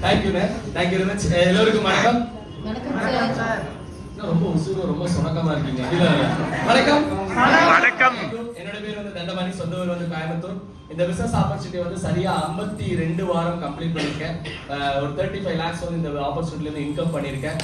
Thank you very much. எல்லோருக்கும் வணக்கம். வணக்கம் சார். ரொம்ப உசுறு ரொம்ப சுணக்கமா இருக்கீங்க. வணக்கம் வணக்கம். என்னோட பேர் வந்து தண்டபாணி, சொந்த ஊர் வந்து கோயம்புத்தூர். இந்த பிசினஸ் ஆப்பர்ச்சுனிட்டி வந்து சரியா 52 வாரம் கம்ப்ளீட் பண்ணிருக்கேன். ஒரு 35 lakhs வந்து இந்த ஆப்பர்ச்சுனிட்டில இருந்து இன்கம் பண்ணிருக்கேன்.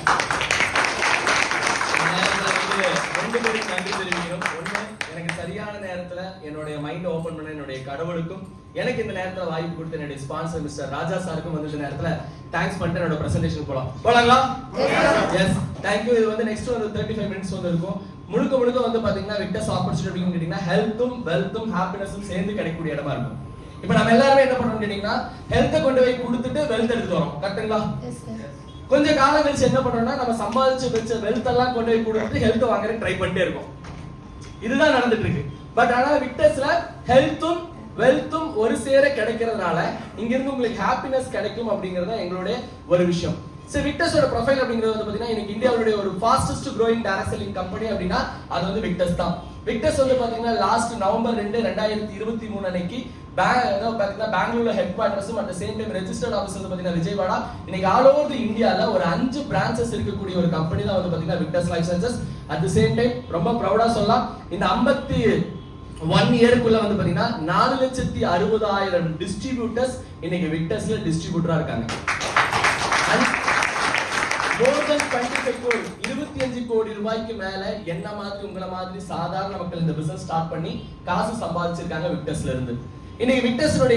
ரெண்டு பேருக்கு நன்றி தெரிவிக்கிறோம். ஒண்ணு, எனக்கு சரியான நேரத்துல என்னுடைய மைண்ட் ஓபன் பண்ண என்னுடைய கடவுளுக்கும், எனக்கு இந்த நேரத்துல வாய்ப்பு கொடுத்த என்னுடைய ஸ்பான்சர் மிஸ்டர் ராஜா சாருக்கும் வந்து இந்த நேரத்துல தேங்க்ஸ் பண்ணிட்டு என்னோட பிரசன்டேஷன் போலாங்களா? S, thank you. இது வந்து நெக்ஸ்ட் வந்து 35 minutes வந்து இருக்கும். முழுக்க வந்து பாத்தீங்கன்னா விக்டர்ஸ் ஆப்பர்ச்சுனிட்டி கேட்டீங்கன்னா ஹெல்த்தும் வெல்த்தும் ஹாப்பினஸும் சேர்ந்து கிடைக்கக்கூடிய இடமா இருக்கும். இப்போ நம்ம எல்லாருமே என்ன பண்றோம் கேட்டீங்கன்னா ஹெல்த்தை கொண்டு போய் கொடுத்துட்டு வெல்த் எடுத்து வரோம். கரெக்ட்டுங்களா? கொஞ்ச காலம் கழிச்சு என்ன பண்றோம்னா நம்ம சம்பாதிச்சு வச்ச வெல்த் எல்லாம் கொண்டு போய் கொடுத்துட்டு ஹெல்த் வாங்குற ட்ரை பண்ணிட்டே இருக்கோம். இதுதான் நடந்துட்டு இருக்கு. பட் ஆனா விக்டர்ஸ்ல ஹெல்த்தும் வெல்த்தும் ஒரு சேர கிடைக்கிறதுனால இங்க இருந்து உங்களுக்கு ஹாப்பினஸ் கிடைக்கும் அப்படிங்கறது எங்களுடைய ஒரு விஷயம். சோ விக்டர்ஸோட ப்ரொஃபைல் அப்படிங்கிறது வந்து பாத்தீங்கன்னா இன்னைக்கு இந்தியாவுடைய ஒரு fastest growing direct selling company அப்படின்னா அது வந்து விக்டர்ஸ் தான். விக்டர்ஸ் வந்து பாத்தீங்கன்னா லாஸ்ட் நவம்பர் 2, 2023 அன்னைக்கு பெங்களூர்ல ஹெட் குவார்டர்ஸும் at same time registered office வந்து பாத்தீங்கன்னா விஜயவாடா. இன்னைக்கு ஆல் ஓவர் தி இந்தியால ஒரு 5 பிரான்ச்சஸ் இருக்கக்கூடிய ஒரு கம்பெனி தான் வந்து பாத்தீங்கன்னா victors life sciences. At the same time ரொம்ப ப்ரௌடா சொல்லலாம், இந்த 51 இயருக்குள்ள வந்து பாத்தீங்கன்னா 4,60,000 டிஸ்ட்ரிபியூட்டர்ஸ் இன்னைக்கு விக்டர்ஸ்ல டிஸ்ட்ரிபியூட்டரா இருக்காங்க. more than 25 கோடி 25 கோடி ரூபாய்க்கு மேல என்ன மாதிரி உங்கள மாதிரி சாதாரண மக்கள் இந்த பிசினஸ் ஸ்டார்ட் பண்ணி காசு சம்பாதிச்சிருக்காங்க விக்டர்ஸ்ல இருந்து. இன்னைக்கு விக்டர்ஸோட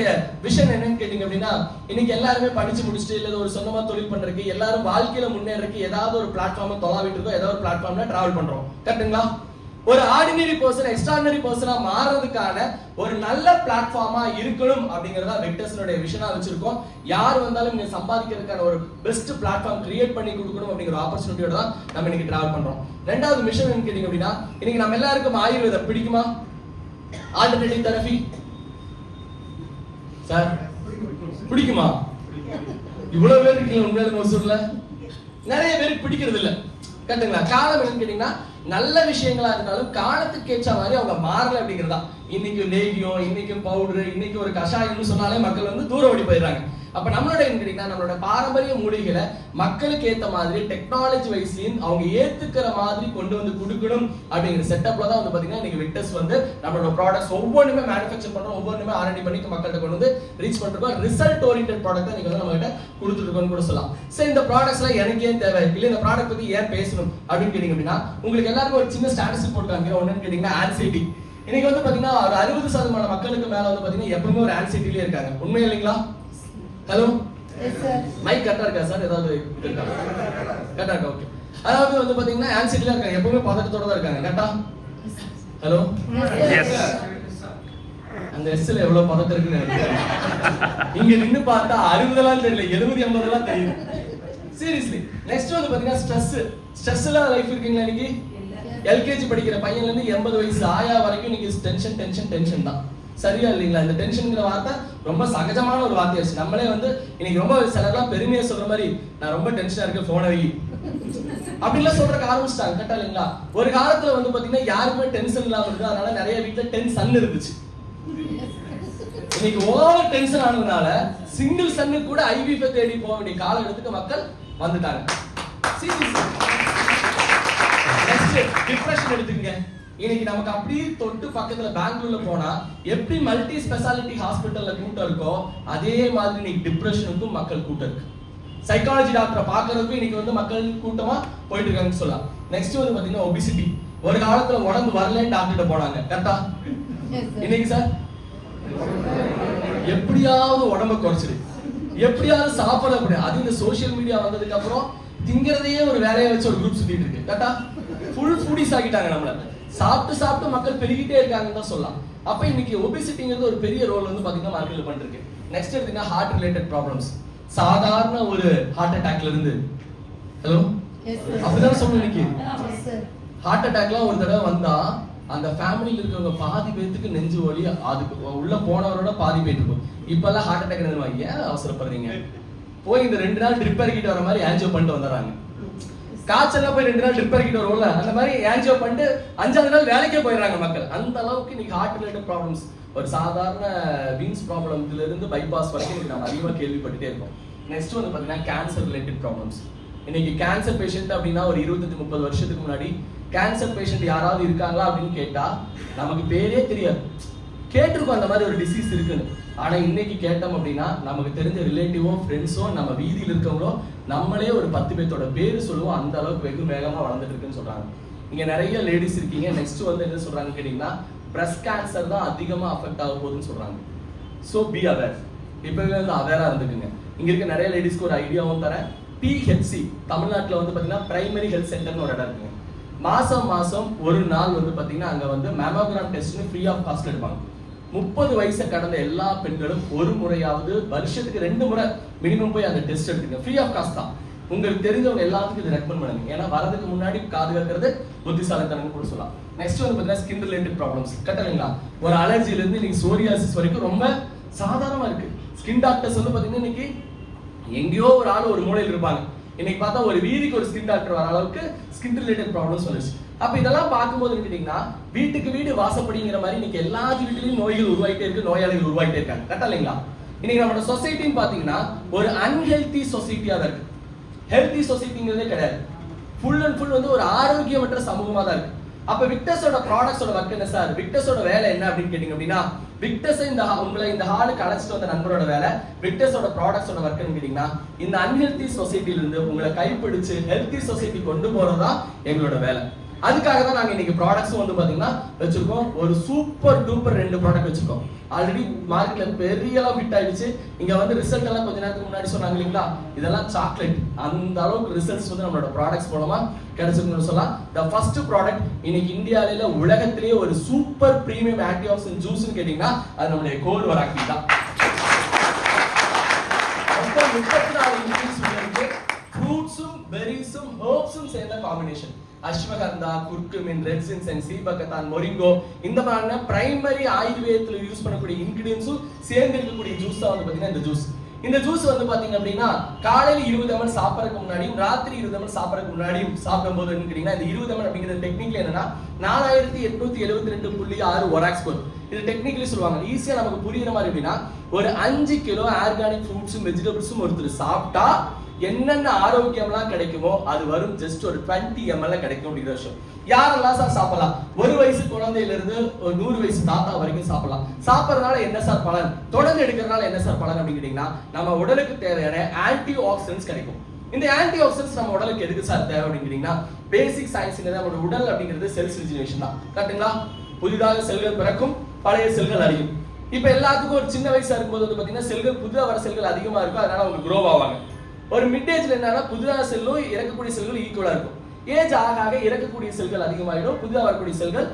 விஷன் என்னன்னு கேட்டீங்க அப்படின்னா இன்னைக்கு எல்லாருமே படிச்சு முடிச்சுட்டு இல்ல ஒரு சொந்தமா தொழில் பண்றதுக்கு எல்லாரும் வாழ்க்கையில முன்னேறதுக்கு ஏதாவது ஒரு பிளாட்ஃபார்ம் தொலாவிட்டு இருக்கோம், ஏதாவது ஒரு பிளாட்ஃபார்ம்ல டிராவல் பண்றோம். கரெக்ட்டுங்களா? ஒரு ஆர்டினரி பர்சன் எக்ஸ்ட்ராடினரி பர்சனா மாறதுக்கான ஒரு நல்ல பிளாட்ஃபார்மா இருக்கணும் அப்படிங்கறத விக்டர்ஸோட விஷனா வச்சிருக்கோம். யார் வந்தாலும் இங்க சம்பாதிக்கிறதுக்கான ஒரு பெஸ்ட் பிளாட்ஃபார்ம் கிரியேட் பண்ணி கொடுக்கணும் அப்படிங்கிற ஒரு ஆப்பர்ச்சுனிட்டியோட தான் நம்ம இன்னைக்கு டிராவல் பண்றோம். ரெண்டாவது மிஷன் என்ன கேட்டீங்க அப்படின்னா இன்னைக்கு நம்ம எல்லாருக்கும் ஆயுர்வேதம் பிடிக்குமா? ஆல்டர்னேட்டிவ் தெரபி சார் பிடிக்குமா? இவ்வளவு பேர் இருக்கீங்க உண்மையில மோசூர்ல நிறைய பேருக்கு பிடிக்கிறது இல்ல. கரெக்ட்டுங்களா? காரணம் என்னன்னு கேட்டீங்கன்னா நல்ல விஷயங்களா இருந்தாலும் காலத்துக்கு ஏற்ற மாதிரி அவங்க மாறல அப்படிங்கிறதா. இன்னைக்கு லேகியம், இன்னைக்கு பவுடர், இன்னைக்கு ஒரு கஷாயம்னு சொன்னாலே மக்கள் வந்து தூர ஓடி போயிடுறாங்க. அப்ப நம்மளோட கேட்டீங்கன்னா நம்மளோட பாரம்பரிய மூலிகளை மக்களுக்கு ஏத்த மாதிரி டெக்னாலஜி வைஸ்லயும் அவங்க ஏத்துக்கிற மாதிரி கொண்டு வந்து கொடுக்கணும் அப்படிங்கிற செட்டப்ல தான் வந்து பாத்தீங்கன்னா இன்னைக்கு விக்டர்ஸ் வந்து நம்மளோட ப்ராடக்ட்ஸ் ஒவ்வொன்றுமே மேனுஃபேக்சர் பண்றோம், ஒவ்வொன்றுமே R&D பண்ணி மக்கள்கிட்ட கொண்டு வந்து ரீச் பண்றோம். ரிசல்ட் ஓரியன்டட் ப்ராடக்ட் நீங்க வந்து நம்ம கிட்ட கொடுத்துட்டு இருக்கோம்னு கூட சொல்லலாம். சரி, இந்த ப்ராடக்ட்ஸ்லாம் எனக்கு ஏன் தேவை இல்ல இந்த ப்ராடக்ட் பத்தி ஏன் பேசணும் அப்படின்னு கேட்டீங்க அப்படின்னா உங்களுக்கு எல்லாருக்கும் ஒரு சின்ன ஸ்டாட்டிஸ்டிக் போட்டுக்காங்க. ஒண்ணுன்னு கேட்டீங்கன்னா ஆன்சைட்டி. இன்னைக்கு வந்து பாத்தீங்கன்னா ஒரு 60% மக்களுக்கு மேல வந்து பாத்தீங்கன்னா எப்பவுமே ஒரு ஆன்சைட்டிலே இருக்காங்க. உண்மை இல்லைங்களா? ஹலோ, மைக் கரெக்டா இருக்கா சார்? ஏதாவது இருக்கா? கரெக்டா இருக்கா? ஓகே. அதாவது வந்து பாத்தீங்கன்னா ஆன்சைட்டில இருக்காங்க, எப்பவுமே பதட்டத்தோட தான் இருக்காங்க. கரெக்டா? Hello, yes. அந்த எஸ்ல எவ்வளவு பதட்டம் இருக்குன்னு இங்க நின்னு பார்த்தா 60 எல்லாம் தெரியல, 70, 80 எல்லாம் தெரியும். சீரியஸ்லி. நெக்ஸ்ட் வந்து பாத்தீங்கன்னா ஸ்ட்ரெஸ் இல்லாத லைஃப் இருக்கீங்களா? இன்னைக்கு LKG படிக்கிற பையன்ல இருந்து 80 வயசு ஆயா வரைக்கும் இன்னைக்கு டென்ஷன் தான். சரியா இல்லைங்களா? இந்த டென்ஷன்ங்கிற வார்த்தை ரொம்ப சகஜமான ஒரு வார்த்தையாச்சு. நம்மளே வந்து இன்னைக்கு ரொம்ப சிலர்லாம் பெருமையா சொல்ற மாதிரி நான் ரொம்ப டென்ஷனா இருக்கேன் போனை வை அப்படின்லாம் சொல்றதுக்கு ஆரம்பிச்சிட்டாங்க. கரெக்டா இல்லைங்களா? ஒரு காலத்துல வந்து பாத்தீங்கன்னா யாருக்குமே டென்ஷன் இல்லாம இருக்கு, அதனால நிறைய வீட்டுல 10 சன் இருந்துச்சு. இன்னைக்கு ஓவர் டென்ஷன் ஆனதுனால சிங்கிள் சன்னு கூட IVF தேடி போக வேண்டிய காலகட்டத்துக்கு மக்கள் வந்துட்டாங்க. டிப்ரெஷன் எடுத்துக்கங்க. இன்னைக்கு நமக்கு அப்படியே தொட்டு பக்கத்துல பெங்களூர்ல போனா எப்படி மல்டி ஸ்பெஷாலிட்டி ஹாஸ்பிட்டல்ல கூட்டம் இருக்கோ அதே மாதிரி இன்னைக்கு டிப்ரெஷனுக்கும் மக்கள் கூட்டம் இருக்கு. சைக்காலஜி டாக்டரை பாக்குறதுக்கும் இன்னைக்கு வந்து மக்கள் கூட்டமா போயிட்டு இருக்காங்கன்னு சொல்லலாம். நெக்ஸ்ட் வந்து பாத்தீங்கன்னா ஒபிசிட்டி. ஒரு காலத்துல உடம்பு வரலன்னு டாக்டர்கிட்ட போனாங்க. கரெக்டா? இன்னைக்கு சார் எப்படியாவது உடம்ப குறைச்சிடு, எப்படியாவது சாப்பிட. அது இந்த சோசியல் மீடியா வந்ததுக்கு அப்புறம் திங்கிறதையே ஒரு வேலையை வச்சு ஒரு குரூப் சுத்திட்டு இருக்கு. கரெக்டா? ஃபுல் ஃபுடிஸ் ஆகிட்டாங்க. நம்மள சாப்பிட்டு மக்கள் பெருகிட்டே இருக்காங்கன்னு தான் சொல்லலாம். அப்ப இன்னைக்கு ஒபிசிட்டிங்கிறது ஒரு பெரிய ரோல் வந்து பாத்தீங்கன்னா மார்க்கெட்ல பண்ணிருக்கு. நெக்ஸ்ட் எடுத்தீங்கன்னா ஹார்ட் ரிலேட்டட் ப்ராப்ளம்ஸ். சாதாரண ஒரு ஹார்ட் அட்டாக்ல இருந்து ஹலோ அப்படிதான் சொல்லணும். இன்னைக்கு ஹார்ட் அட்டாக்லாம் ஒரு தடவை வந்தா அந்த ஃபேமிலியில இருக்கிறவங்க பாதி பேத்துக்கு நெஞ்சு வலி, அதுக்கு உள்ள போனவரோட பாதி பேர் இருக்கும். இப்பெல்லாம் ஹார்ட் அட்டாக் ஏன் அவசரப்படுறீங்க? போய் இந்த 2 நாள் ட்ரிப் இறக்கிட்டு வர மாதிரி ஆன்ஜியோ பண்ணிட்டு வந்துடுறாங்க. காய்ச்சல்ல போய் 2 நாள் ட்ரிப் இறக்கிட்டு வருவோம்ல, அந்த மாதிரி ஆன்ஜியோ பண்ணிட்டு 5ஆவது நாள் வேலைக்கே போயிடுறாங்க மக்கள். அந்த அளவுக்கு இன்னைக்கு ஹார்ட் ரிலேட்டட் ப்ராப்ளம்ஸ், ஒரு சாதாரண வீன்ஸ் ப்ராப்ளம்ல இருந்து பைபாஸ் வரைக்கும் நம்ம அதிகமா கேள்விப்பட்டுட்டே இருக்கோம். நெக்ஸ்ட் வந்து பாத்தீங்கன்னா கேன்சர் ரிலேட்டட் ப்ராப்ளம்ஸ். இன்னைக்கு கேன்சர் பேஷண்ட் அப்படின்னா ஒரு 25-30 வருஷத்துக்கு முன்னாடி கேன்சர் பேஷண்ட் யாராவது இருக்காங்களா அப்படின்னு கேட்டா நமக்கு பேரே தெரியாது. கேட்டிருக்கோம் அந்த மாதிரி ஒரு டிசீஸ் இருக்குன்னு. ஆனா இன்னைக்கு கேட்டோம் அப்படின்னா நமக்கு தெரிஞ்ச ரிலேட்டிவோ ஃப்ரெண்ட்ஸோ நம்ம வீதியில் இருக்கவங்களோ நம்மளே ஒரு 10 பேர்த்தோட பேரு சொல்லுவோம். அந்த அளவுக்கு வெகு வேகமா வளர்ந்துட்டு இருக்குன்னு சொல்றாங்க. இங்க நிறைய லேடிஸ் இருக்கீங்க. நெக்ஸ்ட் வந்து என்ன சொல்றாங்க கேட்டீங்கன்னா பிரஸ்ட் கேன்சர் தான் அதிகமா அஃபெக்ட் ஆக போகுதுன்னு சொல்றாங்க. So be aware. இப்பவே வந்து அவேரா இருந்துக்குங்க. இங்க இருக்க நிறைய லேடிஸ்க்கு ஒரு ஐடியாவும் தரேன். PHC தமிழ்நாட்டில் வந்து பாத்தீங்கன்னா பிரைமரி ஹெல்த் சென்டர்னு ஒரு இடம் இருக்குங்க. மாசம் ஒரு நாள் வந்து பாத்தீங்கன்னா அங்க வந்து மேமோகிராம் டெஸ்ட்னு ஃப்ரீ ஆஃப் காஸ்ட் எடுப்பாங்க. 30 வயசை கடந்த எல்லா பெண்களும் ஒரு முறையாவது வருஷத்துக்கு 2 முறை மினிமம் போய் அந்த டெஸ்ட் எடுத்துங்க. ஃப்ரீ ஆஃப் காஸ்ட் தான். உங்களுக்கு தெரிஞ்சவங்க எல்லாத்துக்கும் இது ரெக்கமெண்ட் பண்ணுங்க. ஏன்னா வரதுக்கு முன்னாடி பாதுகாக்கிறது புத்திசாலித்தனம் கூட சொல்லலாம். நெக்ஸ்ட் வந்து பாத்தீங்கன்னா ஸ்கின் ரிலேட்டட் ப்ராப்ளம்ஸ். கரெக்டுங்களா? ஒரு அலர்ஜில இருந்து இன்னைக்கு சோரியாசிஸ் வரைக்கும் ரொம்ப சாதாரணமா இருக்கு. ஸ்கின் டாக்டர்ஸ் வந்து பாத்தீங்கன்னா இன்னைக்கு எங்கேயோ ஒரு ஆள் ஒரு மூலையில் இருப்பாங்க. இன்னைக்கு பார்த்தா ஒரு வீதிக்கு ஒரு ஸ்கின் டாக்டர் வர அளவுக்கு ஸ்கின் ரிலேட்டட் ப்ராப்ளம்ஸ் வந்துச்சு. அப்ப இதெல்லாம் பார்க்கும்போது கேட்டீங்கன்னா வீட்டுக்கு வீடு வாசப்படிங்கிற மாதிரி இன்னைக்கு எல்லா வீட்டிலையும் நோய்கள் உருவாயிட்டே இருக்கு, நோயாளிகள் உருவாயிட்டே இருக்காங்க. கரெக்டா இல்லைங்களா? இன்னைக்கு நம்மளோட சொசைட்டின்னு பாத்தீங்கன்னா ஒரு அன்ஹெல்தி சொசைட்டியா தான் இருக்கு. ஹெல்தி சொசைட்டிங்கிறதே கிடையாது. ஃபுல் அண்ட் ஃபுல் வந்து ஒரு ஆரோக்கியமற்ற சமூகமா தான் இருக்கு. அப்ப விக்டர்ஸோட ப்ராடக்ட்ஸோட ஒர்க் என்ன சார்? விக்டர்ஸோட வேலை என்ன அப்படின்னு கேட்டீங்க அப்படின்னா விக்டர்ஸ் உங்களை இந்த ஹாலுக்கு அழைச்சிட்டு வந்த நண்பரோட வேலை விக்டர்ஸோட ப்ராடக்ட்ஸோட ஒர்க்னு கேட்டீங்கன்னா இந்த அன்ஹெல்தி சொசைட்டில இருந்து உங்களை கைப்பிடிச்சு ஹெல்தி சொசைட்டி கொண்டு போறதா எங்களோட வேலை. அதுக்காக தான் நாங்க இன்னைக்கு ப்ராடக்ட்ஸும் வந்து பாத்தீங்கன்னா வச்சிருக்கோம். ஒரு சூப்பர் டூப்பர் 2 ப்ராடக்ட் வச்சிருக்கோம். ஆல்ரெடி மார்க்கெட்ல பெரிய அளவு ஹிட் ஆயிடுச்சு. இங்க வந்து ரிசல்ட் எல்லாம் கொஞ்ச நேரத்துக்கு முன்னாடி சொன்னாங்க இல்லைங்களா, இதெல்லாம் சாக்லேட். அந்த அளவுக்கு ரிசல்ட்ஸ் வந்து நம்மளோட ப்ராடக்ட்ஸ் மூலமா கிடைச்சிருக்குன்னு சொல்லலாம். த ஃபர்ஸ்ட் ப்ராடக்ட் இன்னைக்கு இந்தியாவில உலகத்திலேயே ஒரு சூப்பர் பிரீமியம் ஆன்டி ஆக்சிடென்ட் ஜூஸ்னு கேட்டீங்கன்னா அது நம்மளுடைய கோர் வராக்கி தான். 34 இன்கிரீடியன்ட்ஸ் இருக்கு. ஃப்ரூட்ஸும் பெரிஸும் ஹெர்ப்ஸும் சேர்ந்த காம்பினேஷன். அஸ்வகந்தா, குர்குமின், ரெட்சின்ஸ், சீபகத்தான், மொரிங்கோ இந்த மாதிரியான பிரைமரி ஆயுர்வேதத்துல யூஸ் பண்ணக்கூடிய இன்கிரிடியன்ஸும் சேர்ந்து இருக்கக்கூடிய ஜூஸ் தான் வந்து பாத்தீங்கன்னா இந்த ஜூஸ். இந்த ஜூஸ் வந்து பாத்தீங்க அப்படின்னா காலையில 20 ml சாப்பிடறதுக்கு முன்னாடியும் ராத்திரி 20 ml சாப்பிடறதுக்கு முன்னாடியும் சாப்பிடும்போது கேட்டீங்கன்னா இந்த 20 ml அப்படிங்கிற டெக்னிக்ல என்னன்னா 4872.6 ஒராக்ஸ் ஸ்கோர். இது டெக்னிக்கலி சொல்லுவாங்க. ஈஸியா நமக்கு புரியுற மாதிரி அப்படின்னா ஒரு 5 கிலோ ஆர்கானிக் ஃப்ரூட்ஸும் வெஜிடபிள்ஸும் ஒருத்தர் சாப்பிட்டா என்னென்ன ஆரோக்கியம்லாம் கிடைக்குமோ அது வரும் ஜஸ்ட் ஒரு 20 ml கிடைக்கும் அப்படிங்கிற விஷயம். யாரெல்லாம் சார் சாப்பிடலாம்? 1 வயசு குழந்தையில இருந்து ஒரு 100 வயசு தாத்தா வரைக்கும் சாப்பிடலாம். சாப்பிடறதுனால என்ன சார் பலன்? தொடர்ந்து எடுக்கிறதுனால என்ன சார் பலன் அப்படின்னு கேட்டீங்கன்னா நம்ம உடலுக்கு தேவையான ஆன்டி ஆக்சிடென்ட்ஸ் கிடைக்கும். இந்த ஆன்டி ஆக்சிடென்ட்ஸ் நம்ம உடலுக்கு எதுக்கு சார் தேவை அப்படின்னு கேட்டீங்கன்னா பேசிக் சயின்ஸ்ங்கிறது நம்மளோட உடல் அப்படிங்கிறது செல்ஸ் ரிஜெனரேஷன் தான். கரெக்ட்டுங்களா? புதிதாக செல்கள் பிறக்கும், பழைய செல்கள் அழியும். இப்ப எல்லாத்துக்கும் ஒரு சின்ன வயசா இருக்கும்போது வந்து பாத்தீங்கன்னா செல்கள் புதிதாக வர செல்கள் அதிகமா இருக்கும். அதனால அவங்க க்ரோ ஆவாங்க. ஒரு மிட் ஏஜ்ல என்னன்னா புதிதாக செல்லும் இறக்கக்கூடிய செல்கள் ஈக்குவலா இருக்கும். ஏஜ் ஆக ஆக இறக்கக்கூடிய செல்கள் அதிகமாயிடும், புதிதாக வரக்கூடிய செல்கள்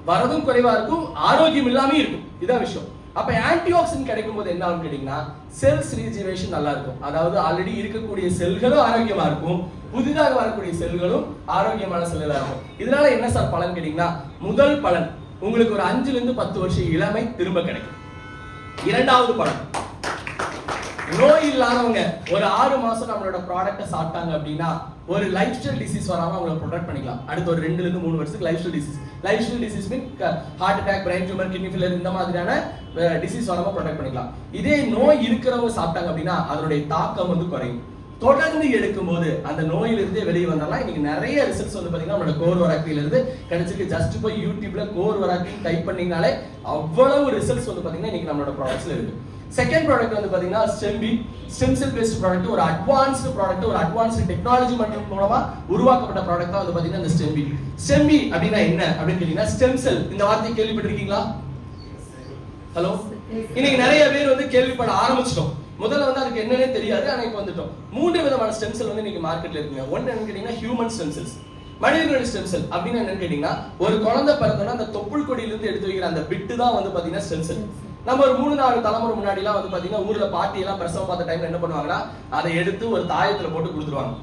வரதும் குறைவா இருக்கும், ஆரோக்கியம் இல்லாம இருக்கும். இதான் விஷயம். அப்ப ஆன்டி ஆக்சிடென்ட் கிடைக்கும் போது என்ன ஆகும் கேட்டீங்கன்னா செல்ஸ் ரீஜெனரேஷன் நல்லா இருக்கும். அதாவது ஆல்ரெடி இருக்கக்கூடிய செல்களும் ஆரோக்கியமா இருக்கும், புதிதாக வரக்கூடிய செல்களும் ஆரோக்கியமான செல்களா இருக்கும். இதனால என்ன சார் பலன் கேட்டீங்கன்னா முதல் பலன் உங்களுக்கு ஒரு 5 ல இருந்து 10 வருஷம் இளமை திரும்ப கிடைக்கும். இரண்டாவது பலன் நோய் இல்லாதவங்க ஒரு 6 மாசம் நம்மளோட ப்ராடக்ட்டை சாப்பிட்டாங்க அப்படின்னா ஒரு லைஃப் ஸ்டைல் டிசீஸ் வராம அவங்களை ப்ரொடெக்ட் பண்ணிக்கலாம். அடுத்த ஒரு 2 ல இருந்து 3 வருஷத்துக்கு lifestyle disease mean heart attack, brain tumour, kidney failure இந்த மாதிரியான டிசீஸ் வராம ப்ரொடெக்ட் பண்ணிக்கலாம். இதே நோய் இருக்கிறவங்க சாப்பிட்டாங்க அப்படின்னா அதனுடைய தாக்கம் வந்து குறையும். தொடர்ந்து எடுக்கும்போது அந்த நோயிலிருந்தே வெளியே வந்தாலும் இன்னைக்கு நிறைய ரிசல்ட்ஸ் வந்து பாத்தீங்கன்னா நம்மளோட கோர் வராக்கில இருந்து கிடைச்சிருக்கு. ஜஸ்ட் போய் யூடியூப்ல கோர் வராக்கி டைப் பண்ணீங்கனாலே அவ்வளவு ரிசல்ட்ஸ் வந்து பாத்தீங்கன்னா இன்னைக்கு நம்மளோட ப்ராடக்ட்ஸ்ல இருக்கு. செகண்ட் ப்ராடக்ட் வந்து பாத்தீங்கன்னா ஸ்டெம் செல் பேஸ்ட் ப்ராடக்ட். ஒரு அட்வான்ஸ்டு ப்ராடக்ட், ஒரு அட்வான்ஸ்டு டெக்னாலஜி மூலமா உருவாக்கப்பட்ட ப்ராடக்ட் தான் வந்து பாத்தீங்கன்னா இந்த ஸ்டெம்பி அப்படின்னா என்ன அப்படின்னு கேட்டீங்கன்னா ஸ்டெம் செல். இந்த வார்த்தையை கேள்விப்பட்டிருக்கீங்களா? ஹலோ, இன்னைக்கு நிறைய பேர் வந்து கேள்விப்பட ஆரம்பிச்சிட்டோம். முதல்ல வந்து அதுக்கு என்னன்னே தெரியாது. ஆனா இப்ப வந்துட்டோம். 3 விதமான ஸ்டெம் செல் வந்து இன்னைக்கு மார்க்கெட்ல இருக்குங்க. ஒன்னு என்னன்னு கேட்டீங்கன்னா ஹியூமன் ஸ்டெம் செல்ஸ். மனிதர்களுடைய ஸ்டெம் செல் அப்படின்னு என்னன்னு கேட்டீங்கன்னா ஒரு குழந்தை பிறந்தோன்னா அந்த தொப்புள் கொடியில இருந்து எடுத்து வைக்கிற அந்த பிட்டு தான் வந்து பாத்தீங்கன்னா ஸ்டெம் செல். நம்ம ஒரு 3-4 தலைமுறை முன்னாடி எல்லாம் வந்து பாத்தீங்கன்னா ஊர்ல பாட்டி எல்லாம் பிரசவம் பார்த்த டைம்ல என்ன பண்ணுவாங்கன்னா அதை எடுத்து ஒரு தாயத்துல போட்டு கொடுத்துருவாங்க.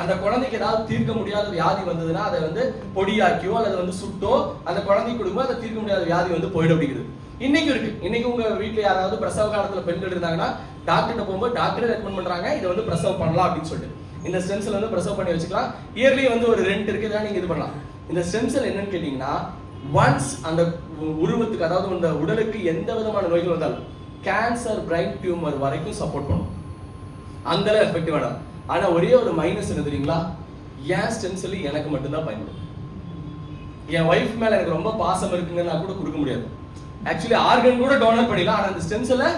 அந்த குழந்தைக்கு ஏதாவது தீர்க்க முடியாத வியாதி வந்ததுன்னா அதை வந்து பொடியாக்கியோ அல்லது வந்து சுட்டோ அந்த குழந்தைக்கு கொடுக்கும்போது அதை தீர்க்க முடியாத வியாதி வந்து போயிடும் அப்படிங்குது. இன்னைக்கு இருக்கு. இன்னைக்கு உங்க வீட்டுல யாராவது பிரசவ காலத்துல பெண்கள் இருந்தாங்கன்னா டாக்டர்கிட்ட போகும்போது டாக்டரே ரெக்கமெண்ட் பண்றாங்க இதை வந்து பிரசவம் பண்ணலாம் அப்படின்னு சொல்லிட்டு. இந்த ஸ்டெம் செல் வந்து பிரசவம் பண்ணி வச்சுக்கலாம். இயர்லி வந்து ஒரு ரெண்ட் இருக்கு, இதெல்லாம் நீங்க இது பண்ணலாம். இந்த ஸ்டெம் செல் என்னன்னு கேட்டீங்கன்னா ஒன்ஸ் அந்த உருவத்துக்கு அதாவது அந்த உடலுக்கு எந்த விதமான நோய்கள் வந்தாலும் கேன்சர், பிரைன் டியூமர் வரைக்கும் சப்போர்ட் பண்ணும். அந்த அளவு எஃபெக்டிவான. ஆனா ஒரே ஒரு மைனஸ் என்ன தெரியுங்களா, என் ஸ்டெம் செல் எனக்கு மட்டும்தான் பயன்படும். என் ஒய்ஃப் மேல எனக்கு ரொம்ப பாசம் இருக்குங்கன்னா கூட கொடுக்க முடியாது. ஆக்சுவலி ஆர்கன் கூட டோனர் பண்ணிடலாம், ஆனா அந்த ஸ்டெம் செல்லை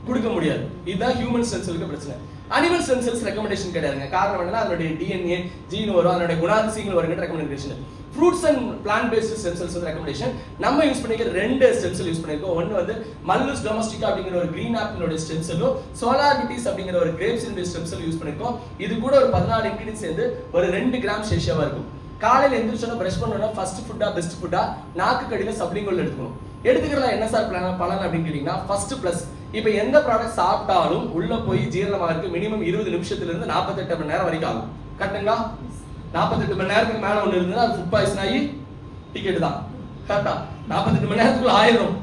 கொடுக்க முடியாது. இதுதான் ஹியூமன் ஸ்டெம் செல்லுக்கு பிரச்சனை. அனிமல் ஸ்டெம் செல்ஸ் ரெக்கமெண்டேஷன் கிடையாதுங்க. காரணம் என்னன்னா அதனுடைய டிஎன்ஏ ஜீன் வரும், அதனுடைய குணாதிசயங்கள் வருங்க recommendation. Fruits and plant based stem cells வந்து ரெக்கமெண்டேஷன். நம்ம யூஸ் பண்ணிக்கிற 2 ஸ்டெம் செல் யூஸ் பண்ணிருக்கோம். ஒன்னு வந்து மல்லஸ் டொமஸ்டிகா அப்படிங்கிற ஒரு கிரீன் ஆப்பிளோட ஸ்டெம் செல்லும், சோலார் விட்டிஸ் அப்படிங்கிற ஒரு கிரேப்ஸ் ஸ்டெம் செல் யூஸ் பண்ணிருக்கோம். இது கூட ஒரு 14 இன்கிரீடியன்ட்ஸ் சேர்ந்து ஒரு 2 கிராம் ஷேஷியாவா இருக்கும். காலையில எந்திரிச்சோன்னா பிரஷ் பண்ணோம்னா ஃபர்ஸ்ட் ஃபுட்டா பெஸ்ட் ஃபுட்டா நாக்கு கடியில சப்ளிங்கோல் எடுத்துக்கணும். எடுத்துக்கிறதுல என்ன சார் பலன் அப்படின்னு கேட்டீங்கன்னா, ஃபர்ஸ்ட் பிளஸ் இப்ப எந்த ப்ராடக்ட் சாப்பிட்டாலும் உள்ள போய் ஜீரணமாகிறதுக்கு மினிமம் 20 நிமிஷத்துல இருந்து 48 மணி நேரம் வரைக்கும் ஆகும். கரெக்ட்டுங்களா? 48 மணி நேரத்துக்கு மேல ஒண்ணு இருந்ததுன்னா அது ஃபுட் பாய்சன் ஆகி டிக்கெட் தான். கரெக்டா? 48 மணி நேரத்துக்குள்ள ஆயிரும்.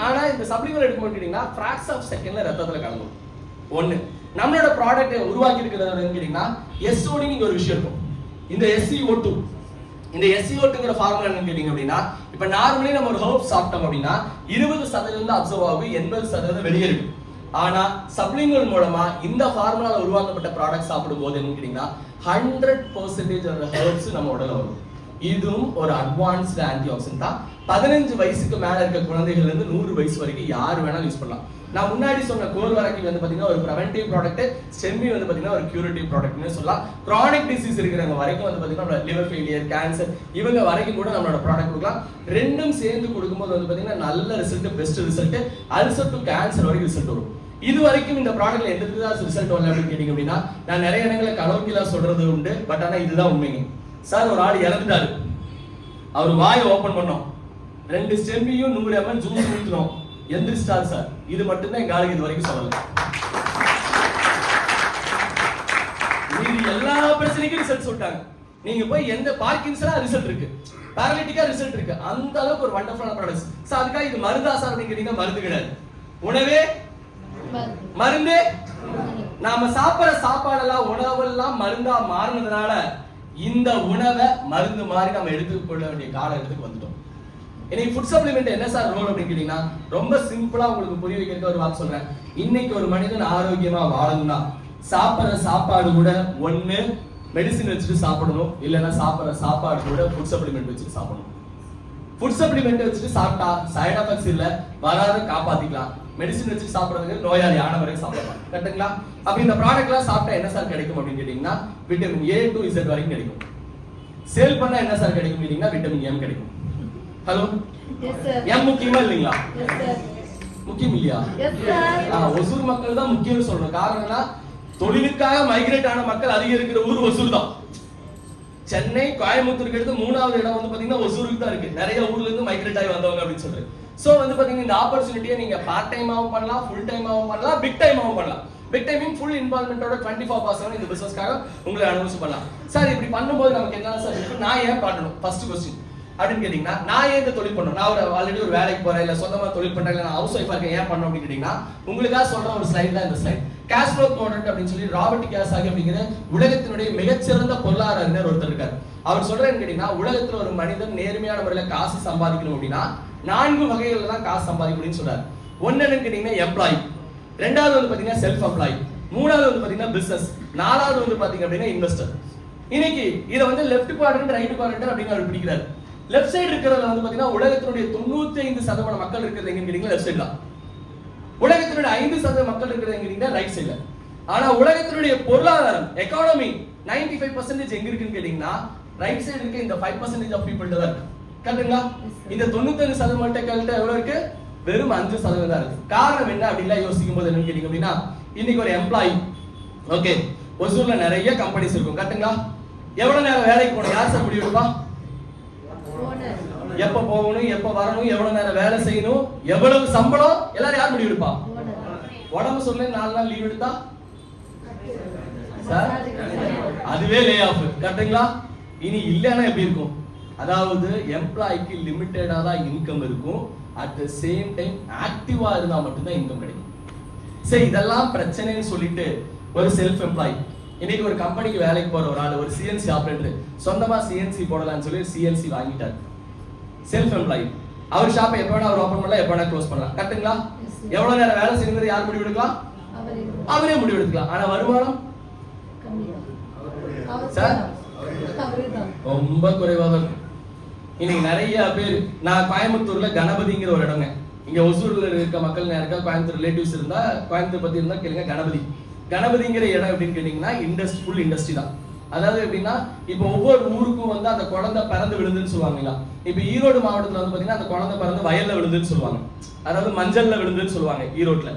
ஆனா இந்த சப்ளிமெண்ட் எடுக்கும்போது கேட்டீங்கன்னா ஃபிராக்ஷன் ஆஃப் செகண்ட்ல ரத்தத்துல கலந்துரும். ஒண்ணு நம்மளோட ப்ராடக்ட்டை உருவாக்கி இருக்கிறது கேட்டீங்கன்னா SOD ஒரு விஷயம் இருக்கும். இந்த SCO2 இந்த SCO2ங்கிற ஃபார்முலா என்னன்னு கேட்டீங்க அப்படின்னா, இப்ப நார்மலி நம்ம ஒரு ஹெர்ப் சாப்பிட்டோம் அப்படின்னா 20% அப்சர்வ் ஆகும், 80% வெளியே இருக்கும். ஆனா சப்ளிமெண்ட் மூலமா இந்த ஃபார்முலால உருவாக்கப்பட்ட ப்ராடக்ட் சாப்பிடும் போது என்ன கேட்டீங்கன்னா 100% ஹெர்ப்ஸ் நம்ம உடல்ல வரும். இதுவும் ஒரு அட்வான்ஸ்டு ஆன்டி ஆக்சிடென்ட் தான். 15 வயசுக்கு மேல இருக்க குழந்தைகள்ல இருந்து 100 வயசு வரைக்கும் யார் வேணாலும் யூஸ் பண்ணலாம். நான் முன்னாடி சொன்ன கோல் வரைக்கும் வந்து பாத்தீங்கன்னா ஒரு பிரிவென்டிவ் ப்ராடக்ட், ஸ்டெம்மி வந்து பாத்தீங்கன்னா ஒரு கியூரேட்டிவ் ப்ராடக்ட்னு சொல்லலாம். கிரானிக் டிசீஸ் இருக்கிறவங்க வரைக்கும் வந்து பாத்தீங்கன்னா லிவர் ஃபெயிலியர், கேன்சர் இவங்க வரைக்கும் கூட நம்மளோட ப்ராடக்ட் கொடுக்கலாம். ரெண்டும் சேர்ந்து கொடுக்கும்போது வந்து பாத்தீங்கன்னா நல்ல result, best result, ulcer to cancer வரைக்கும் ரிசல்ட் வரும். இது வரைக்கும் இந்த ப்ராடக்ட்ல எந்த ரிசல்ட் வரல அப்படின்னு கேட்டீங்க அப்படின்னா, நான் நிறைய இடங்களை கலோக்கிலா சொல்றது உண்டு. பட் ஆனா இதுதான் உண்மைங்க. சார் ஒரு ஆள் இறந்துட்டாரு, அவர் வாயை ஓபன் பண்ணோம், 2 ஸ்டெம்மியும் 100 ml ஜூஸ் ஊத்துறோம், எந்திரிச்சிட்டாரு சார். இது மட்டும்தான் எங்க ஆளுக்கு இது வரைக்கும் சொல்லல. மீதி எல்லா பிரச்சனைக்கும் ரிசல்ட் சொல்லிட்டாங்க. நீங்க போய் எந்த பார்க்கின்ஸ்னா ரிசல்ட் இருக்கு, பாராலிட்டிக்கா ரிசல்ட் இருக்கு. அந்த அளவுக்கு ஒரு வண்டர்ஃபுல்லான ப்ராடக்ட்ஸ். சார் அதுக்காக இது மருந்தா சார் அப்படின்னு கேட்டீங்கன்னா மருந்து கிடையாது. உணவே மருந்தே. நாம சாப்பிடுற சாப்பாடெல்லாம் உணவெல்லாம் மருந்தா மாறினதுனால இந்த உணவை மருந்து மாதிரி நம்ம எடுத்துக்கொள்ள வேண்டிய காலகட்டத்துக்கு வந்துட்டோம். இன்னைக்கு ஃபுட் சப்ளிமெண்ட் என்ன சார் ரோல் அப்படின்னு கேட்டீங்கன்னா, ரொம்ப சிம்பிளா உங்களுக்கு புரிய வைக்கிறதுக்கு ஒரு வார்த்தை சொல்றேன். இன்னைக்கு ஒரு மனிதன் ஆரோக்கியமா வாழணும்னா சாப்பிடுற சாப்பாடு கூட ஒண்ணு மெடிசின் வச்சுட்டு சாப்பிடணும், இல்லைன்னா சாப்பிடுற சாப்பாடு கூட ஃபுட் சப்ளிமெண்ட் வச்சுட்டு சாப்பிடணும். ஃபுட் சப்ளிமெண்ட் வச்சுட்டு சாப்பிட்டா சைடு எஃபெக்ட்ஸ் இல்ல, வராத காப்பாத்திக்கலாம். மெடிசின் வச்சு சாப்பிடுறதுக்கு நோயாளி ஆன வரைக்கும் சாப்பிடலாம். கரெக்ட்டுங்களா? அப்ப இந்த ப்ராடக்ட்லாம் சாப்பிட்டா என்ன சார் கிடைக்கும் அப்படின்னு கேட்டீங்கன்னா, விட்டமின் A to Z வரைக்கும் கிடைக்கும். சேல் பண்ணா என்ன சார் கிடைக்கும் கேட்டீங்கன்னா விட்டமின் M கிடைக்கும். Hello, yes sir. M முக்கியமா இல்லீங்களா? Yes sir. முக்கியம் இல்லையா? Yes sir. ஒசூர் மக்கள் தான் முக்கியம்னு சொல்றோம். காரணம்னா தொழிலுக்காக மைக்ரேட் ஆன மக்கள் அதிகம் இருக்கிற ஊர் ஒசூர் தான். சென்னை, கோயம்புத்தூருக்கு அடுத்து 3வது இடம் வந்து பாத்தீங்கன்னா ஒசூருக்கு தான் இருக்கு. நிறைய ஊர்ல இருந்து மைக்ரேட் ஆகி வந்தவங்க அப்படின்னு சொல்றேன். சோ வந்து பாத்தீங்கன்னா இந்த ஆப்பர்ச்சுனிட்டியை நீங்க பார்ட் டைமாவும் பண்ணலாம், ஃபுல் டைமாவும் பண்ணலாம், பிக் டைமாவும் பண்ணலாம். பிக் டைமிங் ஃபுல் இன்வால்வ்மென்ட்டோட 24/7 இந்த பிசினஸ்க்காக உங்களை அனுபவிச்சு பண்ணலாம். சார் இப்படி பண்ணும்போது நமக்கு என்ன சார் இருக்கு, நான் ஏன் பண்ணணும் ஃபர்ஸ்ட் क्वेश्चन அப்படின்னு கேட்டீங்கன்னா, நான் ஏன் இந்த தொழில் பண்ணணும்? நான் ஆல்ரெடி ஒரு வேலைக்கு போறேன், இல்ல சொந்தமா தொழில் பண்றேன், இல்ல நான் ஹவுஸ் ஒய்ஃபா இருக்கேன், ஏன் பண்ணணும் அப்படின்னு கேட்டீங்கன்னா, உங்களுக்காக சொல்ற ஒரு ஸ்லைட் தான் இந்த ஸ்லைட். கேஷ் ஃப்ளோ குவாட்ரண்ட் அப்படின்னு சொல்லி ராபர்ட் கியோசாகி அப்படிங்கிற உலகத்தினுடைய மிகச்சிறந்த பொருளாதார அறிஞர் ஒருத்தர் இருக்காரு. அவர் சொல்றேன்னு கேட்டீங்கன்னா, உலகத்துல ஒரு மனிதன் நேர்மையான முறையில காசு சம்பாதிக்கணும் அப்படின்னா 4 வகைகள்ல தான் காசு சம்பாதிக்கணும்னு சொல்றாரு. ஒன்னு என்னன்னு கேட்டீங்கன்னா எம்ப்ளாயி, ரெண்டாவது வந்து பாத்தீங்கன்னா செல்ஃப் எம்ப்ளாயி, மூணாவது வந்து பாத்தீங்கன்னா பிசினஸ், நாலாவது வந்து பாத்தீங்க அப்படின்னா இன்வெஸ்டர். இன்னைக்கு இத வந்து லெஃப்ட் குவாட்ரண்ட், ரைட் குவாட்ரண்ட் அப்படின்னு அவர் பிடிக்கிறாரு. லெஃப்ட் சைடு இருக்கிறதுல வந்து பாத்தீங்கன்னா உலகத்தினுடைய 95% மக்கள் இருக்கிறது எங்கன்னு கேட்டீங்கன்னா லெஃப்ட் சைடு தான். உலகத்தினுடைய 5% மக்கள் இருக்கிறது எங்க கேட்டீங்கன்னா ரைட் சைடுல. ஆனா உலகத்தினுடைய பொருளாதாரம், எக்கானமி 95% எங்க இருக்குன்னு கேட்டீங்கன்னா ரைட் சைடு இருக்க இந்த 5% ஆஃப் பீப்பிள் தான் இருக்கு. கரெக்ட்டுங்களா? இந்த 95% மக்கள்கிட்ட எவ்வளவு இருக்கு? வெறும் 5% தான் இருக்கு. காரணம் என்ன அப்படிலாம் யோசிக்கும் போது என்னன்னு கேட்டீங்க அப்படின்னா, இன்னைக்கு ஒரு எம்ப்ளாயி, ஓகே, ஒசூர்ல நிறைய கம்பெனிஸ் இருக்கும். கரெக்ட்டுங்களா? எவ்வளவு நேரம் வேலைக்கு போகணும்? யார் சார் முடிவு எடுப்பா? எப்ப போகணும், எப்ப வரணும், எவ்வளவு நேரம் வேலை செய்யணும், எவ்வளவு சம்பளம், எல்லாரும் யார் முடிவு எடுப்பா? உடம்பு சொல்ல 4 நாள் லீவ் எடுத்தா சார் அதுவே லே ஆஃப். கரெக்ட்டுங்களா? இனி இல்லைன்னா எப்படி இருக்கும்? அதாவது எம்ப்ளாய்க்கு லிமிட்டடா தான் இன்கம் இருக்கும். அட் த சேம் டைம் ஆக்டிவா இருந்தா மட்டும்தான் இன்கம் கிடைக்கும். சரி, இதெல்லாம் பிரச்சனைன்னு சொல்லிட்டு ஒரு செல்ஃப் எம்ப்ளாய், இன்னைக்கு ஒரு கம்பெனிக்கு வேலைக்கு போற ஒரு ஆள், ஒரு சிஎன்சி ஆபரேட்டர், சொந்தமா சிஎன்சி போடலாம்னு சொல்லி சிஎன்சி வாங்கிட்டார். செல்ஃப் எம்ப்ளாய், அவர் ஷாப்பை எப்ப வேணா அவர் ஓபன் பண்ணலாம், எப்ப வேணா க்ளோஸ் பண்ணலாம். கரெக்ட்டுங்களா? எவ்வளவு நேரம் வேலை செய்யறது யார் முடிவு எடுக்கலாம்? அவரே முடிவு எடுத்துக்கலாம். ஆனா வருமானம் சார் ரொம்ப குறைவாக இருக்கும். இன்னைக்கு நிறைய பேர், நான் கோயம்புத்தூர்ல கணபதிங்கிற ஒரு இடங்க, இங்க ஒசூர்ல இருக்க மக்கள் யாருக்கா கோயம்புத்தூர் ரிலேட்டிவ்ஸ் இருந்தா கோயம்புத்தூர் பத்தி இருந்தா கேளுங்க. கணபதிங்கிற இடம் எப்படின்னு கேட்டீங்கன்னா ஃபுல் இண்டஸ்ட்ரி தான். அதாவது எப்படின்னா இப்போ ஒவ்வொரு ஊருக்கும் வந்து அந்த குழந்தை பிறந்து விழுந்துன்னு சொல்லுவாங்களா. இப்ப ஈரோடு மாவட்டத்துல வந்து பாத்தீங்கன்னா அந்த குழந்தை பிறந்து வயல்ல விழுந்துன்னு சொல்லுவாங்க, அதாவது மஞ்சள்ல விழுந்துன்னு சொல்லுவாங்க ஈரோட்ல.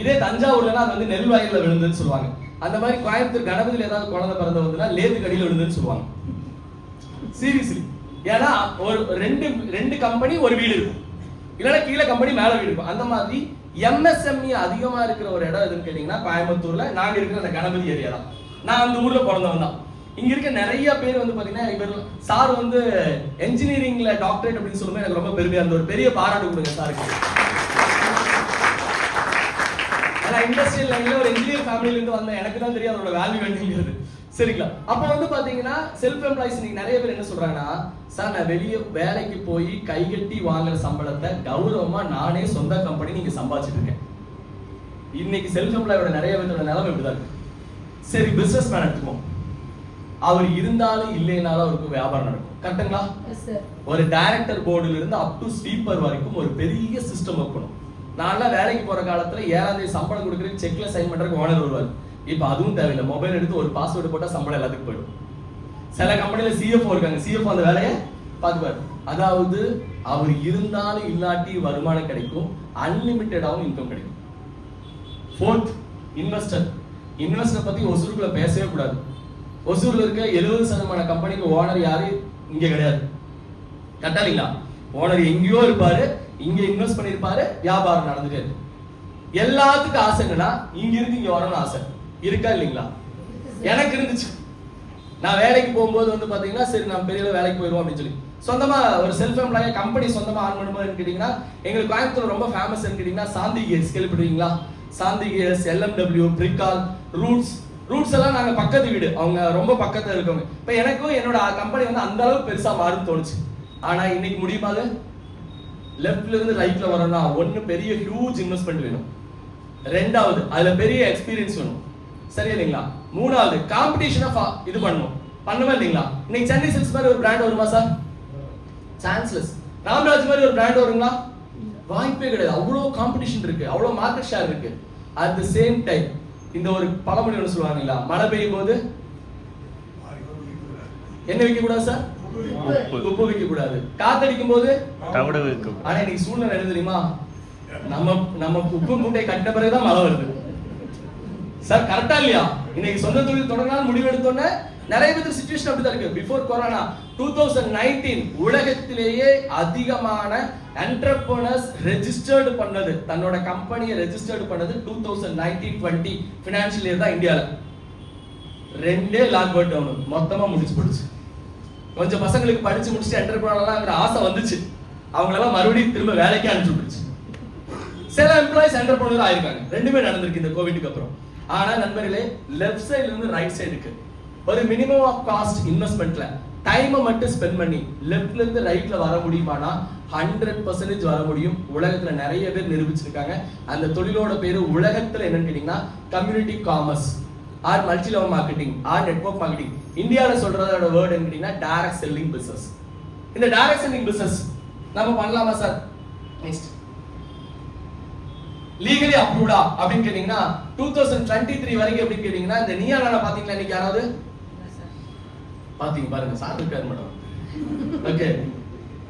இதே தஞ்சாவூர்லன்னா அது வந்து நெல் வயல்ல விழுந்துன்னு சொல்லுவாங்க. அந்த மாதிரி கோயம்புத்தூர் கணபதியில ஏதாவது குழந்தை பிறந்த வந்துன்னா லேத்து கடியில விழுந்துன்னு சொல்லுவாங்க. சீரியஸ்லி. ஏன்னா ஒரு ரெண்டு கம்பெனி ஒரு வீடு இருக்கும், இல்லைன்னா கீழே கம்பெனி மேல வீடு இருக்கும். அந்த மாதிரி MSME அதிகமா இருக்கிற ஒரு இடம் எதுன்னு கேட்டீங்கன்னா கோயம்புத்தூர்ல நாங்க இருக்கிற அந்த கணபதி ஏரியா தான். நான் அந்த ஊர்ல பிறந்தவன் தான். இங்க இருக்க நிறைய பேர் வந்து பாத்தீங்கன்னா இவர் சார் வந்து என்ஜினியரிங்ல டாக்டரேட் அப்படின்னு சொல்லும்போது எனக்கு ரொம்ப பெருமையா இருந்த ஒரு பெரிய பாராட்டு கொடுங்க சாருக்கு. ஏன்னா இண்டஸ்ட்ரியல் லைன்ல ஒரு என்ஜினியர் ஃபேமிலில இருந்து வந்த எனக்கு தான் தெரியும் அதோட வேல்யூ என்னங்கிறது. சரிங்களா? அப்ப வந்து பாத்தீங்கன்னா செல்ஃப் எம்ப்ளாய்ஸ் நீங்க நிறைய பேர் என்ன சொல்றாங்கன்னா, சார் நான் வெளியே வேலைக்கு போய் கைகட்டி வாங்குற சம்பளத்தை கௌரவமா நானே சொந்த கம்பெனி நீங்க சம்பாதிச்சிட்டு இருக்கேன். இன்னைக்கு செல்ஃப் எம்ப்ளாயோட நிறைய பேரோட நிலைமை இப்படிதான் இருக்கு. சரி, பிசினஸ் மேன் எடுத்துக்கோம், அவர் இருந்தாலும் இல்லைனாலும் அவருக்கு வியாபாரம் நடக்கும். கரெக்டுங்களா? ஒரு டைரக்டர் போர்டுல இருந்து அப் டு ஸ்வீப்பர் வரைக்கும் ஒரு பெரிய சிஸ்டம் வைக்கணும். நான்லாம் வேலைக்கு போற காலத்துல 7ஆம் தேதி சம்பளம் கொடுக்குறதுக்கு செக்ல சைன் பண்றதுக்கு ஓனர் வருவார். இப்ப அதுவும் தேவையில்லை, மொபைல் எடுத்து ஒரு பாஸ்வேர்டு போட்டா சம்பளம் எல்லாத்துக்கும் போயிடும். சில கம்பெனில CFO இருக்காங்க, CFO அந்த வேலையை பார்த்துப்பாரு. அதாவது அவர் இருந்தாலும் இல்லாட்டி வருமானம் கிடைக்கும், அன்லிமிட்டடாவும் இன்கம் கிடைக்கும். ஃபோர்த், இன்வெஸ்டர் பத்தி ஒசூருக்குள்ள பேசவே கூடாது. ஒசூர்ல இருக்க 70% கம்பெனிக்கு ஓனர் யாரு? இங்க கிடையாது. கரெக்டா இல்லைங்களா? ஓனர் எங்கேயோ இருப்பாரு, இங்க இன்வெஸ்ட் பண்ணிருப்பாரு, வியாபாரம் நடந்துட்டே இருக்கு. எல்லாத்துக்கும் ஆசை என்னன்னா இங்க இருந்து இங்க வரணும்னு ஆசை இருக்கா இல்லைங்களா? எனக்கு இருந்துச்சு. நான் வேலைக்கு போகும்போது வந்து பாத்தீங்கன்னா சரி நம்ம பெரிய வேலைக்கு போயிடுவோம் அப்படின்னு சொல்லி சொந்தமா ஒரு செல்ஃப் எம்ப்ளாய் கம்பெனி சொந்தமா ஆன் பண்ணும்போது கேட்டீங்கன்னா எங்களுக்கு கோயம்புத்தூர் ரொம்ப ஃபேமஸ் கேட்டீங்கன்னா சாந்தி கேஸ் கேள்விப்படுவீங்களா? சாந்தி கேஸ், LMW, பிரிக்கால், ரூட்ஸ் எல்லாம் நாங்க பக்கத்து வீடு, அவங்க ரொம்ப பக்கத்துல இருக்கவங்க. இப்ப எனக்கும் என்னோட கம்பெனி வந்து அந்த அளவுக்கு பெருசா மாறுன்னு தோணுச்சு. ஆனா இன்னைக்கு முடியுமா? அது லெஃப்ட்ல இருந்து ரைட்ல வரணும்னா ஒன்னு பெரிய ஹியூஜ் இன்வெஸ்ட்மெண்ட் வேணும், ரெண்டாவது அதுல பெரிய எக்ஸ்பீரியன்ஸ் வேணும், சரி இல்லைங்களா? மூணாவது காம்படிஷனை இது பண்ணுமா இல்லைங்களா? இன்னைக்கு சென்னை சில்க்ஸ் மாதிரி ஒரு பிராண்ட் வருமா சார்? சான்ஸ்லெஸ். ராம்ராஜ் மாதிரி ஒரு பிராண்ட் வருங்களா? வாய்ப்பே கிடையாது. அவ்வளவு காம்படிஷன் இருக்கு, அவ்வளவு மார்க்கெட் ஷேர் இருக்கு. அட் தி சேம் டைம் இந்த ஒரு பழமொழி ஒன்று சொல்லுவாங்களா, மழை பெய்யும் போது என்ன வைக்க கூடாது சார்? உப்பு வைக்க கூடாது. காத்தடிக்கும் போது தவிட வைக்கும். ஆனா இன்னைக்கு சூழ்நிலை என்ன தெரியுமா? நம்ம உப்பு மூட்டை கட்ட பிறகுதான் மழை வருது சார். கரெக்டா இல்லையா? இன்னைக்கு சொந்த தொழில் தொடங்கினால் முடிவு எடுத்தோன்னே நிறைய பேர் சிச்சுவேஷன் அப்படிதான் இருக்கு. பிஃபோர் கொரோனா 2019 உலகத்திலேயே அதிகமான என்டர்பிரனர்ஸ் ரெஜிஸ்டர்டு பண்ணது, தன்னோட கம்பெனியை ரெஜிஸ்டர்டு பண்ணது 2019-20 ஃபினான்ஷியல் இயர் தான் இந்தியால. 2 லாக்அவுட் டவுன் மொத்தமா முடிச்சு போடுச்சு. கொஞ்சம் பசங்களுக்கு படிச்சு முடிச்சுட்டு என்டர்பிரனர்லாம் ஆசை வந்துச்சு, அவங்களெல்லாம் மறுபடியும் திரும்ப வேலைக்கே அனுப்பிச்சு விட்டுச்சு. சில எம்ப்ளாயிஸ் என்டர்பிரனர் ஆயிருக்காங்க. ரெண்டுமே நடந்திருக்கு இந்த கோவிட்க்கு அப்புறம். ஆனா நண்பர்களே, லெஃப்ட் சைடுல இருந்து ரைட் சைடுக்கு ஒரு மினிமம் ஆஃப் காஸ்ட் இன்வெஸ்ட்மெண்ட்ல டைமை மட்டும் ஸ்பெண்ட் பண்ணி லெஃப்ட்ல இருந்து ரைட்ல வர முடியுமானா 100% வர முடியும். உலகத்துல நிறைய பேர் நிரூபிச்சிருக்காங்க. அந்த தொழிலோட பேரு உலகத்துல என்னன்னு கேட்டீங்கன்னா community commerce R multi level marketing R network marketing. இந்தியாவில் சொல்றதோட வேர்ட் என்ன கேட்டீங்கன்னா டைரக்ட் செல்லிங் பிசினஸ். இந்த டைரக்ட் செல்லிங் பிசினஸ் நம்ம பண்ணலாமா சார்? நெக்ஸ்ட் லீகலி அப்ரூவ்டா அப்படின்னு கேட்டீங்கன்னா 2023 வரைக்கும் எப்படி கேட்டீங்கன்னா இந்த நீயா நானா பாத்தீங்களா? இன்னைக்கு யாராவது பாத்தீங்க பாருங்க, சார் இருக்காரு மேடம். ஓகே,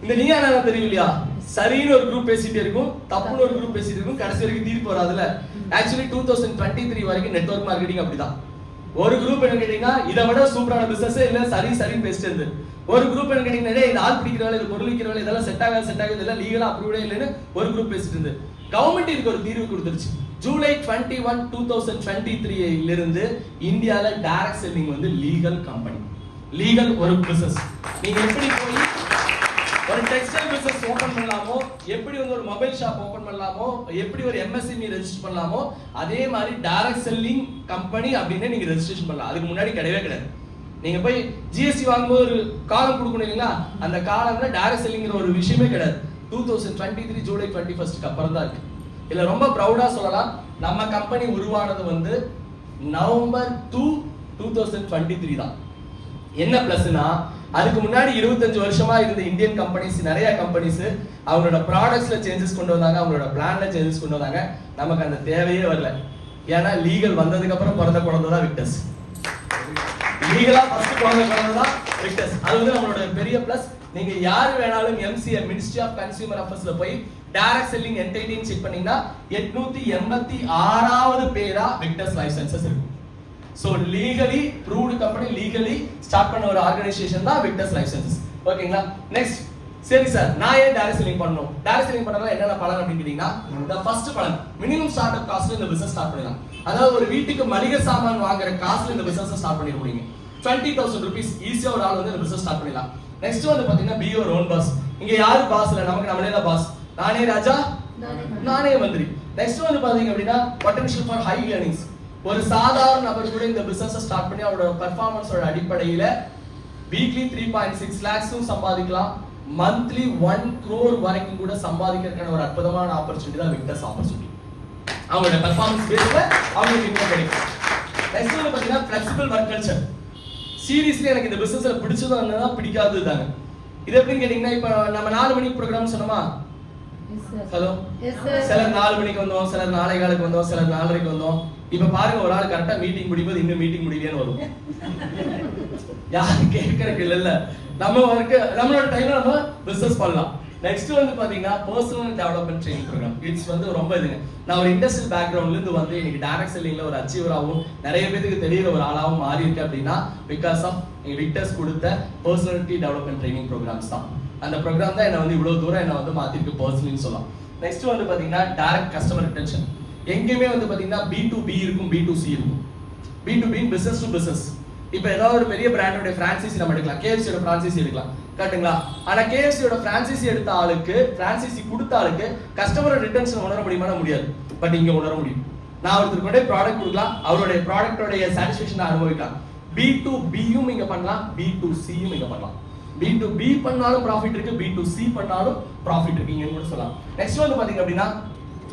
இந்த நீயா நானா தெரியும் இல்லையா? சரின்னு ஒரு குரூப் பேசிட்டே இருக்கும், தப்புன்னு ஒரு குரூப் பேசிட்டு இருக்கும், கடைசி வரைக்கும் தீர்ப்பு வராதுல. ஆக்சுவலி 2023 வரைக்கும் நெட்வொர்க் மார்க்கெட்டிங் அப்படிதான். ஒரு குரூப் என்ன கேட்டீங்கன்னா இதை விட சூப்பரான பிசினஸ் இல்ல சரின்னு பேசிட்டு இருந்து, ஒரு குரூப் என்ன கேட்டீங்கன்னா இது ஆள் பிடிக்கிற வேலை, இது பொருள் விற்கிற வேலை, இதெல்லாம் செட் ஆகாது, இதெல்லாம் லீகலா அப்ரூவ்டே இல்லைன்னு ஒரு குரூப் பேசிட்டு இருந்து கவர்மெண்ட் இதுக்கு ஒரு தீர்வு கொடுத்துருச்சு. ஜூலை 21, 2023 இருந்து இந்தியால டைரக்ட் செல்லிங் வந்து லீகல் கம்பெனி, லீகல் ஒரு பிசினஸ். நீங்க எப்படி போய் ஒரு டெக்ஸ்டைல் பிசினஸ் ஓபன் பண்ணலாமோ, எப்படி வந்து ஒரு மொபைல் ஷாப் ஓபன் பண்ணலாமோ, எப்படி ஒரு MSME ரெஜிஸ்டர் பண்ணலாமோ, அதே மாதிரி டைரக்ட் செல்லிங் கம்பெனி அப்படின்னு நீங்க ரெஜிஸ்ட்ரேஷன் பண்ணலாம். அதுக்கு முன்னாடி கிடையவே கிடையாது. நீங்க போய் GST வாங்கும்போது ஒரு காலம் கொடுக்கணும் இல்லைங்களா? அந்த காலம்ல டைரக்ட் செல்லிங்கிற ஒரு விஷயமே கிடையாது. 2023 ஜூலை 21க்கு அப்புறம் தான் இருக்கு. இல்ல ரொம்ப ப்ரௌடா சொல்லலாம், நம்ம கம்பெனி உருவானது வந்து நவம்பர் 2, 2023 தான். என்ன பிளஸ்னா அதுக்கு முன்னாடி 25 வருஷமா இருந்த இந்தியன் கம்பெனிஸ், நிறைய கம்பெனிஸ் அவங்களோட ப்ராடக்ட்ஸ்ல சேஞ்சஸ் கொண்டு வந்தாங்க, அவங்களோட பிளான்ல சேஞ்சஸ் கொண்டு வந்தாங்க. நமக்கு அந்த தேவையே வரல. ஏன்னா லீகல் வந்ததுக்கு அப்புறம் பிறந்த குழந்தை தான் விக்டர்ஸ். லீகலா ஃபர்ஸ்ட் குழந்தை தான் விக்டர்ஸ். அது வந்து நம்மளோட பெரிய பிளஸ். நீங்க யார் வேணாலும் MCA மினிஸ்ட்ரி ஆஃப் கன்சியூமர் அஃபேர்ஸ்ல போய் டைரக்ட் செல்லிங் என்டைட்டின்னு செக் பண்ணீங்கன்னா 886வது பேரா விக்டர்ஸ் லைசென்சஸ் இருக்கு. So legally proved company, legally start பண்ண ஒரு ஆர்கனைசேஷன் தான் விக்டர்ஸ் லைசென்சஸ். ஓகேங்களா? நெக்ஸ்ட், சரி சார் நான் ஏன் டைரக்ட் செல்லிங் பண்ணணும்? டைரக்ட் செல்லிங் பண்ணறதுல என்னென்ன பலன் அப்படின்னு கேட்டீங்கன்னா, the first பலன் மினிமம் ஸ்டார்ட் அப் காஸ்ட்ல இந்த பிசினஸ் ஸ்டார்ட் பண்ணலாம். அதாவது ஒரு வீட்டுக்கு மளிகை சாமான் வாங்குற காஸ்ட்ல இந்த பிசினஸ் ஸ்டார்ட் பண்ணிட முடியுங்க. 20,000 rupees ஈஸியா ஒரு ஆள் வந்து இந்த பிசினஸ் ஸ்டார்ட் பண்ணலாம். நெக்ஸ்ட் வந்து பாத்தீங்கன்னா be your own boss. இங்க யாரு பாஸ் இல்ல, நமக்கு நம்மளே தான் பாஸ். நானே ராஜா, நானே மந்திரி. நெக்ஸ்ட் வந்து பாத்தீங்க அப்படின்னா potential for high earnings. ஒரு சாதாரண நபர் கூட இந்த பிசினஸ் ஸ்டார்ட் பண்ணி அவரோட பெர்ஃபார்மன்ஸோட அடிப்படையில வீக்லி 3.6 lakhs சம்பாதிக்கலாம். மந்த்லி 1 crore வரைக்கும் கூட சம்பாதிக்கிறதுக்கான ஒரு அற்புதமான ஆப்பர்ச்சுனிட்டி தான் விக்டர்ஸ் ஆப்பர்ச்சுனிட்டி. அவங்களோட பெர்ஃபார்மன்ஸ் பேஸ்ல அவங்களுக்கு இன்கம் கிடைக்கும். நெக்ஸ்ட் வந்து பாத்தீங்கன்னா flexible work culture. சீரியஸ்லி எனக்கு இந்த பிசினஸ்ல பிடிச்சது என்னன்னா பிடிக்காதது தாங்க. இது எப்படின்னு கேட்டீங்கன்னா, இப்ப நம்ம 4 மணிக்கு ப்ரோக்ராம் சொன்னோமா? ஹலோ, சிலர் 4 மணிக்கு வந்தோம், சிலர் 4:15 வந்தோம், சிலர் 4:30 வந்தோம். இப்ப பாருங்க, ஒரு ஆள் கரெக்டா மீட்டிங் முடியும்போது இன்னும் மீட்டிங் முடியலையேன்னு வரும். யாரும் கேட்கறதுக்கு இல்ல. நம்ம ஒர்க் நம்மளோட டைம்ல நம்ம பிசினஸ் பண்ணலாம். நெக்ஸ்ட் வந்து பாத்தீங்கன்னா personal development training program. It's வந்து ரொம்ப இதுங்க. நான் ஒரு இண்டஸ்ட்ரியல் பேக்ரவுண்ட்ல இருந்து வந்து இன்னைக்கு டைரக்ட் செல்லிங்ல ஒரு அச்சீவராகவும் நிறைய பேருக்கு தெரியுற ஒரு ஆளாகவும் மாறி இருக்கு அப்படின்னா பிகாஸ் ஆஃப் விக்டர்ஸ் கொடுத்த பர்சனாலிட்டி டெவலப்மென்ட் ட்ரைனிங் ப்ரோக்ராம்ஸ் தான். அந்த ப்ரோக்ராம் தான் என்ன வந்து இவ்வளவு தூரம் என்ன வந்து மாத்திருக்கு பர்சனல்னு சொல்லலாம். நெக்ஸ்ட் வந்து பாத்தீங்கன்னா டைரக்ட் கஸ்டமர் ரிட்டென்ஷன். எங்கேயுமே வந்து பாத்தீங்கன்னா B2B இருக்கும், B2C இருக்கும். B2B business to business. இப்போ ஏதாவது ஒரு பெரிய பிராண்டோட பிரான்சைசி நம்ம எடுக்கலாம், KFCயோட பிரான்சைசி எடுக்கலாம், கரெக்ட்டுங்களா? ஆனா KFCயோட பிரான்சைசி எடுத்த ஆளுக்கு, பிரான்சைசி கொடுத்த ஆளுக்கு கஸ்டமர் ரிட்டென்ஷன் உணர முடியுமா? முடியாது. பட் இங்க உணர முடியும். நான் ஒருத்தருக்கு கூட ப்ராடக்ட் கொடுக்கலாம், அவருடைய ப்ராடக்ட்டோட சாட்டிஸ்ஃபேக்ஷன் அனுபவிக்கலாம். B2Bயும் இங்க பண்ணலாம், B2Cயும் இங்க பண்ணலாம். B2B பண்ணாலும் ப்ராஃபிட் இருக்கு, B2C பண்ணாலும் ப்ராஃபிட் இருக்கு இங்க கூட சொல்லலாம். நெக்ஸ்ட் வந்து பாத்தீங்க அப்படின்னா,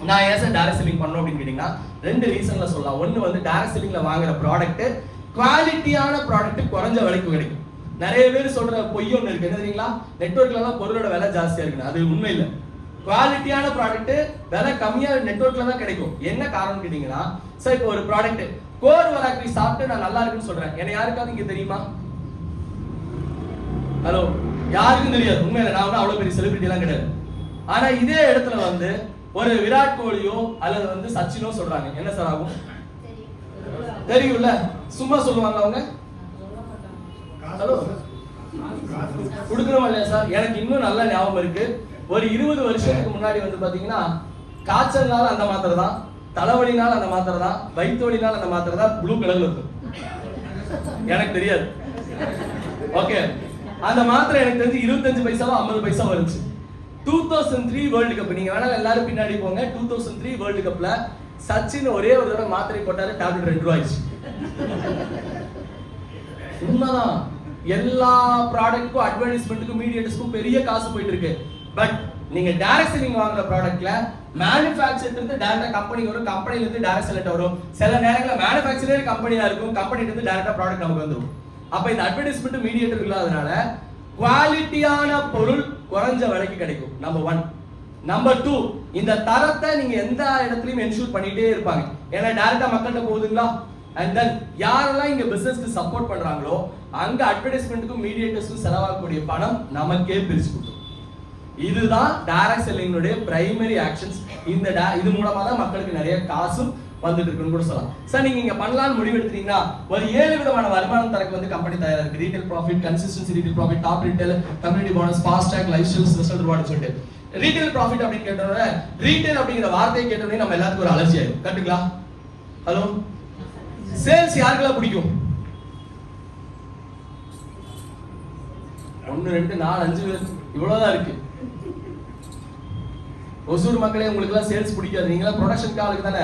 நான் ஏன் சார் டைரக்ட் செல்லிங் பண்ணணும் அப்படின்னு கேட்டீங்கன்னா 2 ரீசன்ல சொல்லலாம். ஒன்னு வந்து டைரக்ட் செல்லிங்ல வாங்குற ப்ராடக்ட் குவாலிட்டியான ப்ராடக்ட் குறைஞ்ச விலைக்கு கிடைக்கும். நிறைய பேர் சொல்ற பொய் ஒன்று இருக்கு, என்ன தெரியுங்களா? நெட்வொர்க்ல எல்லாம் பொருளோட விலை ஜாஸ்தியா இருக்கு. அது உண்மை இல்லை. குவாலிட்டியான ப்ராடக்ட் விலை கம்மியா நெட்வொர்க்ல தான் கிடைக்கும். என்ன காரணம் கேட்டீங்கன்னா, சார் இப்போ ஒரு ப்ராடக்ட் கோர் வராக்கி சாப்பிட்டு நான் நல்லா இருக்குன்னு சொல்றேன், என்ன யாருக்காவது இங்க தெரியுமா? ஹலோ, யாருக்கும் தெரியாது. உண்மையில நான் அவ்வளவு பெரிய செலிபிரிட்டி எல்லாம் கிடையாது. ஆனா இதே இடத்துல வந்து ஒரு விராட் கோலியோ அல்லது வந்து சச்சினோ சொல்றாங்க, என்ன சார் ஆகும்? தெரியும்ல, சும்மா சொல்லுவாங்க அவங்க. ஹலோ, கொடுக்கணும் இல்லையா சார்? எனக்கு இன்னும் நல்ல ஞாபகம் இருக்கு. ஒரு 20 வருஷத்துக்கு முன்னாடி வந்து பாத்தீங்கன்னா காய்ச்சல்னால அந்த மாத்திரை தான், தலைவலினால அந்த மாத்திரை தான், வயிற்று வலினால அந்த மாத்திரை தான் ப்ளூ கலர்ல இருக்கும். எனக்கு தெரியாது. ஓகே, அந்த மாத்திரை எனக்கு தெரிஞ்சு 25 பைசாவா 50 பைசா வந்துச்சு. 2003 வேர்ல்டு கப், நீங்க வேணா எல்லாரும் பின்னாடி போங்க. 2003 வேர்ல்டு கப்ல சச்சின் ஒரே ஒரு தடவை மாத்திரை போட்டாரு, டேப்லெட் 2 ரூபாய்ச்சு. உண்மைதான். எல்லா ப்ராடக்ட்க்கும் அட்வர்டைஸ்மெண்ட்டுக்கும் மீடியேட்டர்ஸ்க்கும் பெரிய காசு போயிட்டு இருக்கு. பட் நீங்க டைரக்ட் செல்லிங் வாங்குற ப்ராடக்ட்ல மேனுஃபேக்சர்ல இருந்து டைரக்டா கம்பெனி வரும், கம்பெனில இருந்து டைரக்ட் செல்லர் வரும். சில நேரங்கள்ல மேனுஃபேக்சரர் கம்பெனியா இருக்கும், கம்பெனில இருந்து டைரக்டா ப்ராடக்ட் நமக்கு வந்துரும். அப்ப இந்த அட்வர்டைஸ்மெண்ட் மீடியேட்டர் இல்லாதனால குவாலிட்டியான பொருள் குறைஞ்ச விலைக்கு கிடைக்கும். நம்பர் 1. நம்பர் 2, இந்த தரத்தை நீங்க எந்த இடத்துலயும் என்ஷூர் பண்ணிட்டே இருப்பாங்க. ஏன்னா டைரக்டா மக்கள்கிட்ட போகுதுங்களா? அண்ட் தென் யாரெல்லாம் இங்க பிசினஸ்க்கு சப்போர்ட் பண்றாங்களோ அங்க அட்வர்டைஸ்மெண்ட்டுக்கும் மீடியேட்டர்ஸ்க்கும் செலவாகக்கூடிய பணம் நமக்கே பிரிச்சு கொடுக்கும். இதுதான் டைரக்ட் செல்லிங்கோட பிரைமரி ஆக்ஷன்ஸ். இது மூலமா தான் மக்களுக்கு நிறைய காசும் வந்துட்டு இருக்குன்னு கூட சொல்லலாம். சார் நீங்க இங்க பண்ணலாம்னு முடிவு எடுத்தீங்கன்னா ஒரு 7 விதமான வருமானம் தரக்கு வந்து கம்பெனி தயாரா இருக்கு. Retail profit, consistency retail profit, top retail, community bonus, fast track, lifestyle, special reward சொல்லிட்டு ரீட்டைல் ப்ராஃபிட் அப்படின்னு கேட்டோம்னா, ரீட்டைல் அப்படிங்கிற வார்த்தையை கேட்டோம்னா நம்ம எல்லாத்துக்கும் ஒரு அலர்ஜி ஆயிடும். கரெக்ட்டுங்களா? ஹலோ, சேல்ஸ் யாருக்கெல்லாம் பிடிக்கும்? 1 2 4 5 பேர் இவ்வளவுதான் இருக்கு. ஒசூர் மக்களே, உங்களுக்கு எல்லாம் சேல்ஸ் பிடிக்காது. நீங்க எல்லாம் ப்ரொடக்ஷன் காலுக்கு தானே.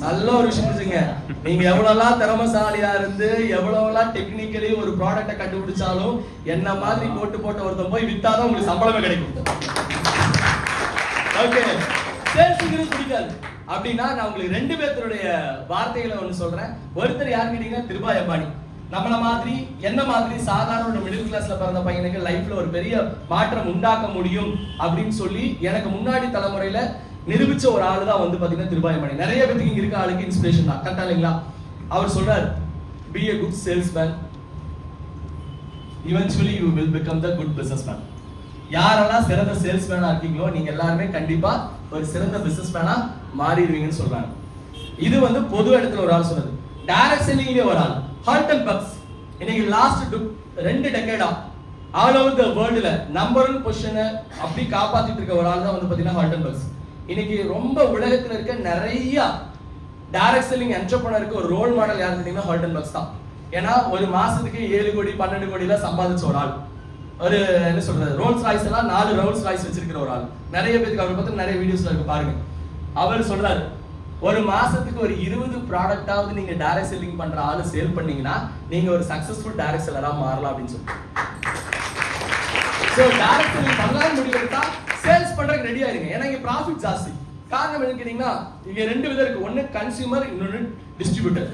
நல்ல ஒரு விஷயம் புரிஞ்சுங்க. நீங்க எவ்வளவுலாம் திறமசாலியா இருந்து எவ்வளவுலாம் டெக்னிக்கலி ஒரு ப்ராடக்ட்டை கண்டுபிடிச்சாலும் என்ன மாதிரி போட்டு ஒருத்தன் போய் வித்தாதான் உங்களுக்கு சம்பளமே கிடைக்கும். ஓகே, சேல்ஸுங்கிறது பிடிக்காது அப்படின்னா நான் உங்களுக்கு 2 பேர்த்தருடைய வார்த்தைகளை ஒன்று சொல்றேன். ஒருத்தர் யார் கேட்டீங்கன்னா திருபாய் அம்பானி. நம்மள மாதிரி என்ன மாதிரி சாதாரண ஒரு மிடில் கிளாஸ்ல பிறந்த பையனுக்கு லைஃப்ல ஒரு பெரிய மாற்றம் உண்டாக்க முடியும் அப்படின்னு சொல்லி எனக்கு முன்னாடி தலைமுறையில நிரூபிச்ச ஒரு ஆளு தான் வந்து பாத்தீங்கன்னா திருபாய் அம்பானி. நிறைய பேருக்கு இங்க இருக்க ஆளுக்கு இன்ஸ்பிரேஷன் தான், கரெக்டா இல்லைங்களா? அவர் சொல்றாரு, be a good salesman, eventually you will become the good businessman. யாரெல்லாம் சிறந்த சேல்ஸ்மேனா இருக்கீங்களோ நீங்க எல்லாருமே கண்டிப்பா ஒரு சிறந்த பிசினஸ்மேனா மாறிடுவீங்கன்னு சொல்றாங்க. இது வந்து பொது இடத்துல ஒரு ஆள் சொன்னது. டைரக்ட் செல்லிங்லயே ஒரு ஆள் ஹால்டன் பக்ஸ் இன்னைக்கு லாஸ்ட் 2 டெக்கேடா ஆல் ஓவர் தி வேர்ல்ட்ல நம்பர் 1 பொசிஷனை அப்படி காப்பாத்திட்டு இருக்க ஒரு ஆள் தான் வந்து பாத்தீங்கன்னா ஹால்டன் பக்ஸ். இன்னைக்கு ரொம்ப உலகத்துல இருக்க நிறைய டைரக்ட் செல்லிங் என்டர்பிரனருக்கு ஒரு ரோல் மாடல் யாருன்னு கேட்டீங்கன்னா ஹால்டன் பக்ஸ் தான். ஏன்னா ஒரு மாசத்துக்கு 7 கோடி 12 கோடில சம்பாதிச்ச ஒரு ஆள். ஒரு என்ன சொல்றது, ரோல்ஸ் ராய்ஸ் எல்லாம் 4 ரோல்ஸ் ராய்ஸ் வச்சிருக்கிற ஒரு ஆள். நிறைய பேருக்கு அவரை பத்தி நிறைய வீடியோஸ்ல இருக்கு பாருங்க. அவர் சொல்றாரு, ஒரு மாசத்துக்கு ஒரு 20 ப்ராடக்டாவது நீங்க டைரக்ட் செல்லிங் பண்ற ஆளு சேல் பண்ணீங்கன்னா நீங்க ஒரு சக்சஸ்ஃபுல் டைரக்ட் செல்லரா மாறலாம் அப்படின்னு சொல்றாரு. சோ டைரக்ட் செல்லிங் பண்ணலாம் முடியலட்டா சேல்ஸ் பண்றதுக்கு ரெடி ஆயிருங்க. ஏன்னா இங்க ப்ராஃபிட் ஜாஸ்தி. காரணம் என்னன்னு கேட்டீங்கன்னா இங்க 2 விதம் இருக்கு. ஒன்னு கன்சியூமர், இன்னொன்னு டிஸ்ட்ரிபியூட்டர்.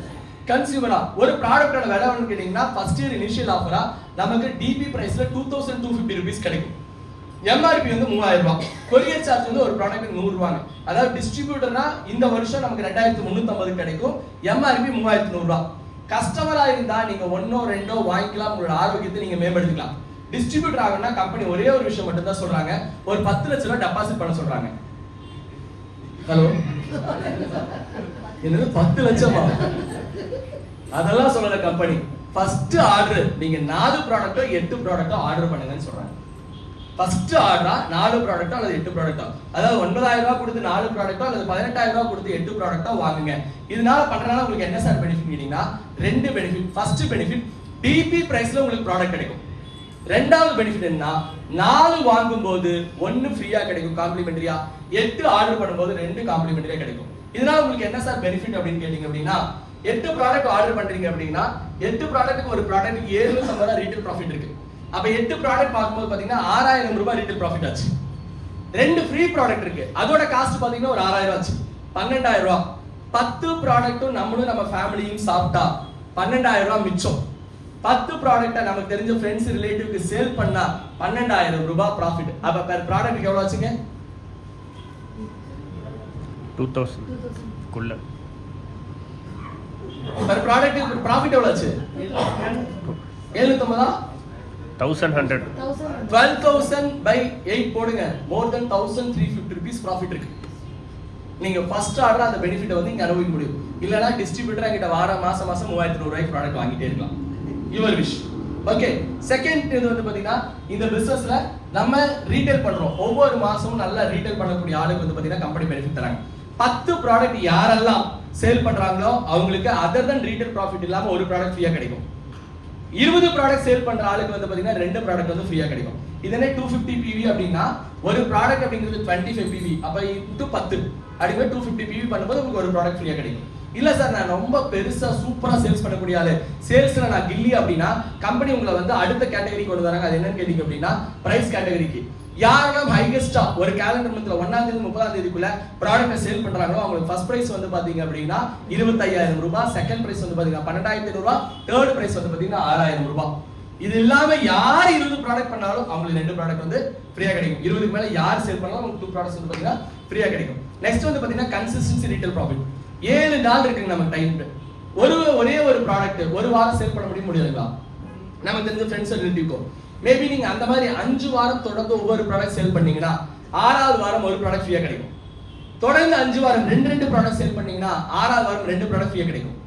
கன்சியூமரா ஒரு ப்ராடக்ட்டோட விலை என்னன்னு கேட்டீங்கன்னா ஃபர்ஸ்ட் இயர் இனிஷியல் ஆஃபரா நமக்கு டிபி பிரைஸ்ல 2250 ரூபீஸ் கிடைக்கும். எம்ஆர்பி வந்து 3000 ரூபாய். கொரியர் சார்ஜ் வந்து ஒரு ப்ராடக்ட் 100 ரூபாய். அதாவது டிஸ்ட்ரிபியூட்டர்னா இந்த வருஷம் நமக்கு 2350 கிடைக்கும், எம்ஆர்பி 3100 ரூபாய். கஸ்டமரா இருந்தா நீங்க 1 2 வாங்கிக்கலாம், உங்களோட ஆரோக்கியத்தை நீங்க மேம்படுத்திக்கலாம். டிஸ்ட்ரிபியூட்டர் ஆகணும்னா கம்பெனி ஒரே ஒரு விஷயம் மட்டும் தான் சொல்றாங்க, ஒரு 10 லட்சம் ரூபாய் டெபாசிட் பண்ண சொல்றாங்க. ஹலோ, என்னது 10 லட்சமா? அதெல்லாம் சொல்லல கம்பெனி. ஃபர்ஸ்ட் ஆர்டர் நீங்க 4 ப்ராடக்ட்டோ 8 ப்ராடக்ட்டோ ஆர்டர் பண்ணுங்கன்னு சொல்றாங்க. ஃபர்ஸ்ட் ஆர்டரா 4 ப்ராடக்ட்டோ அல்லது 8 ப்ராடக்ட்டோ, அதாவது 9000 ரூபாய் கொடுத்து 4 ப்ராடக்ட்டோ அல்லது 18000 ரூபாய் கொடுத்து 8 ப்ராடக்ட்டோ வாங்குங்க. இதனால பண்றனால உங்களுக்கு என்ன சார் பெனிஃபிட் கேட்டீங்கன்னா 2 பெனிஃபிட். ஃபர்ஸ்ட் பெனிஃபிட், டிபி பிரைஸ்ல உங்களுக்கு ப்ராடக்ட் கிடைக்கும். ரெண்டாவது பெனிஃபிட் என்ன, 4 வாங்கும்போது 1 ஃப்ரீயா கிடைக்கும் காம்ப்ளிமெண்டரியா, 8 ஆர்டர் பண்ணும்போது 2 காம்ப்ளிமெண்டரியா கிடைக்கும். இதனால உங்களுக்கு என்ன சார் பெனிஃபிட் அப்படின்னு கேட்டீங்க அப்படின்னா 8 ப்ராடக்ட் ஆர்டர் பண்றீங்க அப்படின்னா 8 ப்ராடக்ட்டுக்கு ஒரு ப்ராடக்ட்டுக்கு 750 ரூபாய் ரீட்டைல் ப்ராஃபிட் இருக்கு. அப்ப 8 ப்ராடக்ட் பார்க்கும்போது பாத்தீங்கன்னா 6000 ரூபாய் ரீட்டைல் ப்ராஃபிட் ஆச்சு. 2 ஃப்ரீ ப்ராடக்ட் இருக்கு, அதோட காஸ்ட் பாத்தீங்கன்னா ஒரு 6000 ஆச்சு, 12000 ரூபாய். 10 ப்ராடக்ட்டும் நம்மளும் நம்ம ஃபேமிலியும் சாப்பிட்டா 12000 ரூபாய் மிச்சம். 10 ப்ராடக்ட்டை நமக்கு தெரிஞ்ச ஃப்ரெண்ட்ஸ் ரிலேட்டிவ்க்கு சேல் பண்ணா 12000 ரூபாய் ப்ராஃபிட். அப்ப பெர் ப்ராடக்ட் எவ்வளவு ஆச்சுங்க? 2000 குள்ள. பெர் ப்ராடக்ட் ப்ராஃபிட் எவ்வளவு ஆச்சு? 750 1100. 12000 by 8 போடுங்க, more than 1350 rupees ப்ராஃபிட் இருக்கு. நீங்க ஃபர்ஸ்ட் ஆர்டர் அந்த பெனிஃபிட் வந்து இங்க அனுபவிக்க முடியும். இல்லனா டிஸ்ட்ரிபியூட்டர் என்கிட்ட மாசம் 3100 ரூபாய்க்கு ப்ராடக்ட் வாங்கிட்டே இருக்கலாம். Your wish. ஓகே, செகண்ட் இது வந்து பாத்தீங்கன்னா இந்த பிசினஸ்ல நம்ம ரீட்டைல் பண்றோம். ஒவ்வொரு மாசமும் நல்ல ரீட்டைல் பண்ணக்கூடிய ஆளுக்கு வந்து பாத்தீங்கன்னா கம்பெனி பெனிஃபிட் தராங்க. 10 ப்ராடக்ட் யாரெல்லாம் சேல் பண்றாங்களோ அவங்களுக்கு அதர் தன் ரீட்டைல் ப்ராஃபிட் இல்லாம ஒரு ப்ராடக்ட் ஃப்ரீயா கிடைக்கும். 20 ப்ராடக்ட் சேல் பண்ற ஆளுக்கு வந்து பாத்தீங்கன்னா 2 ப்ராடக்ட் வந்து ஃப்ரீயா கிடைக்கும். இதனே 250 PV அப்படின்னா ஒரு ப்ராடக்ட் அப்படிங்கிறது 25 PV, அப்ப into 10 அப்படியே 250 PV பண்ணும்போது உங்களுக்கு ஒரு ப்ராடக்ட் ஃப்ரீயா கிடைக்கும். இல்ல சார் நான் ரொம்ப பெருசா சூப்பரா சேல்ஸ் பண்ணக்கூடிய ஆளு, சேல்ஸ்ல நான் கில்லி அப்படின்னா கம்பெனி உங்களை வந்து அடுத்த கேட்டகரி கொண்டு வராங்க. அது என்னன்னு கேட்டீங்க அப்படின்னா பிரைஸ் கேட்டகரிக்கு. யாரெல்லாம் ஹையஸ்டா ஒரு கேலண்டர் மந்த்ல 1ஆம் தேதி 30ஆம் தேதிக்குள்ள ப்ராடக்ட்டை சேல் பண்றாங்களோ அவங்களுக்கு ஃபர்ஸ்ட் பிரைஸ் வந்து பாத்தீங்க அப்படின்னா 25000 ரூபாய், செகண்ட் பிரைஸ் வந்து பாத்தீங்கன்னா 12500 ரூபாய், தேர்ட் பிரைஸ் வந்து பாத்தீங்கன்னா 6000 ரூபாய். இது இல்லாம யார் 20 ப்ராடக்ட் பண்ணாலும் அவங்களுக்கு 2 ப்ராடக்ட் வந்து ஃப்ரீயா கிடைக்கும். 20க்கு மேல யார் சேல் பண்ணாலும் உங்களுக்கு 2 ப்ராடக்ட்ஸ் வந்து பாத்தீங்கன்னா ஃப்ரீயா கிடைக்கும். நெக்ஸ்ட் வந்து பாத்தீங்கன்னா கன்சிஸ்டன்சி ரீட்டைல் ப்ராஃபிட். 7 நாள் இருக்குங்க நமக்கு டைம். ஒரே ஒரு ப்ராடக்ட் ஒரு வாரம் சேல் பண்ண முடியாதுங்களா? நமக்கு தெரிஞ்ச ஃப்ரெண்ட்ஸ் ரிலேட்டிவ்க்கோ மேபி நீங்க அந்த மாதிரி 5 வாரம் தொடர்ந்து ஒவ்வொரு ப்ராடக்ட் சேல் பண்ணீங்கன்னா 6வது வாரம் ஒரு ப்ராடக்ட் ஃப்ரீயா கிடைக்கும். தொடர்ந்து 5 வாரம் 2 ப்ராடக்ட் சேல் பண்ணீங்கன்னா 6வது வாரம் 2 ப்ராடக்ட் ஃப்ரீயா கிடைக்கும்.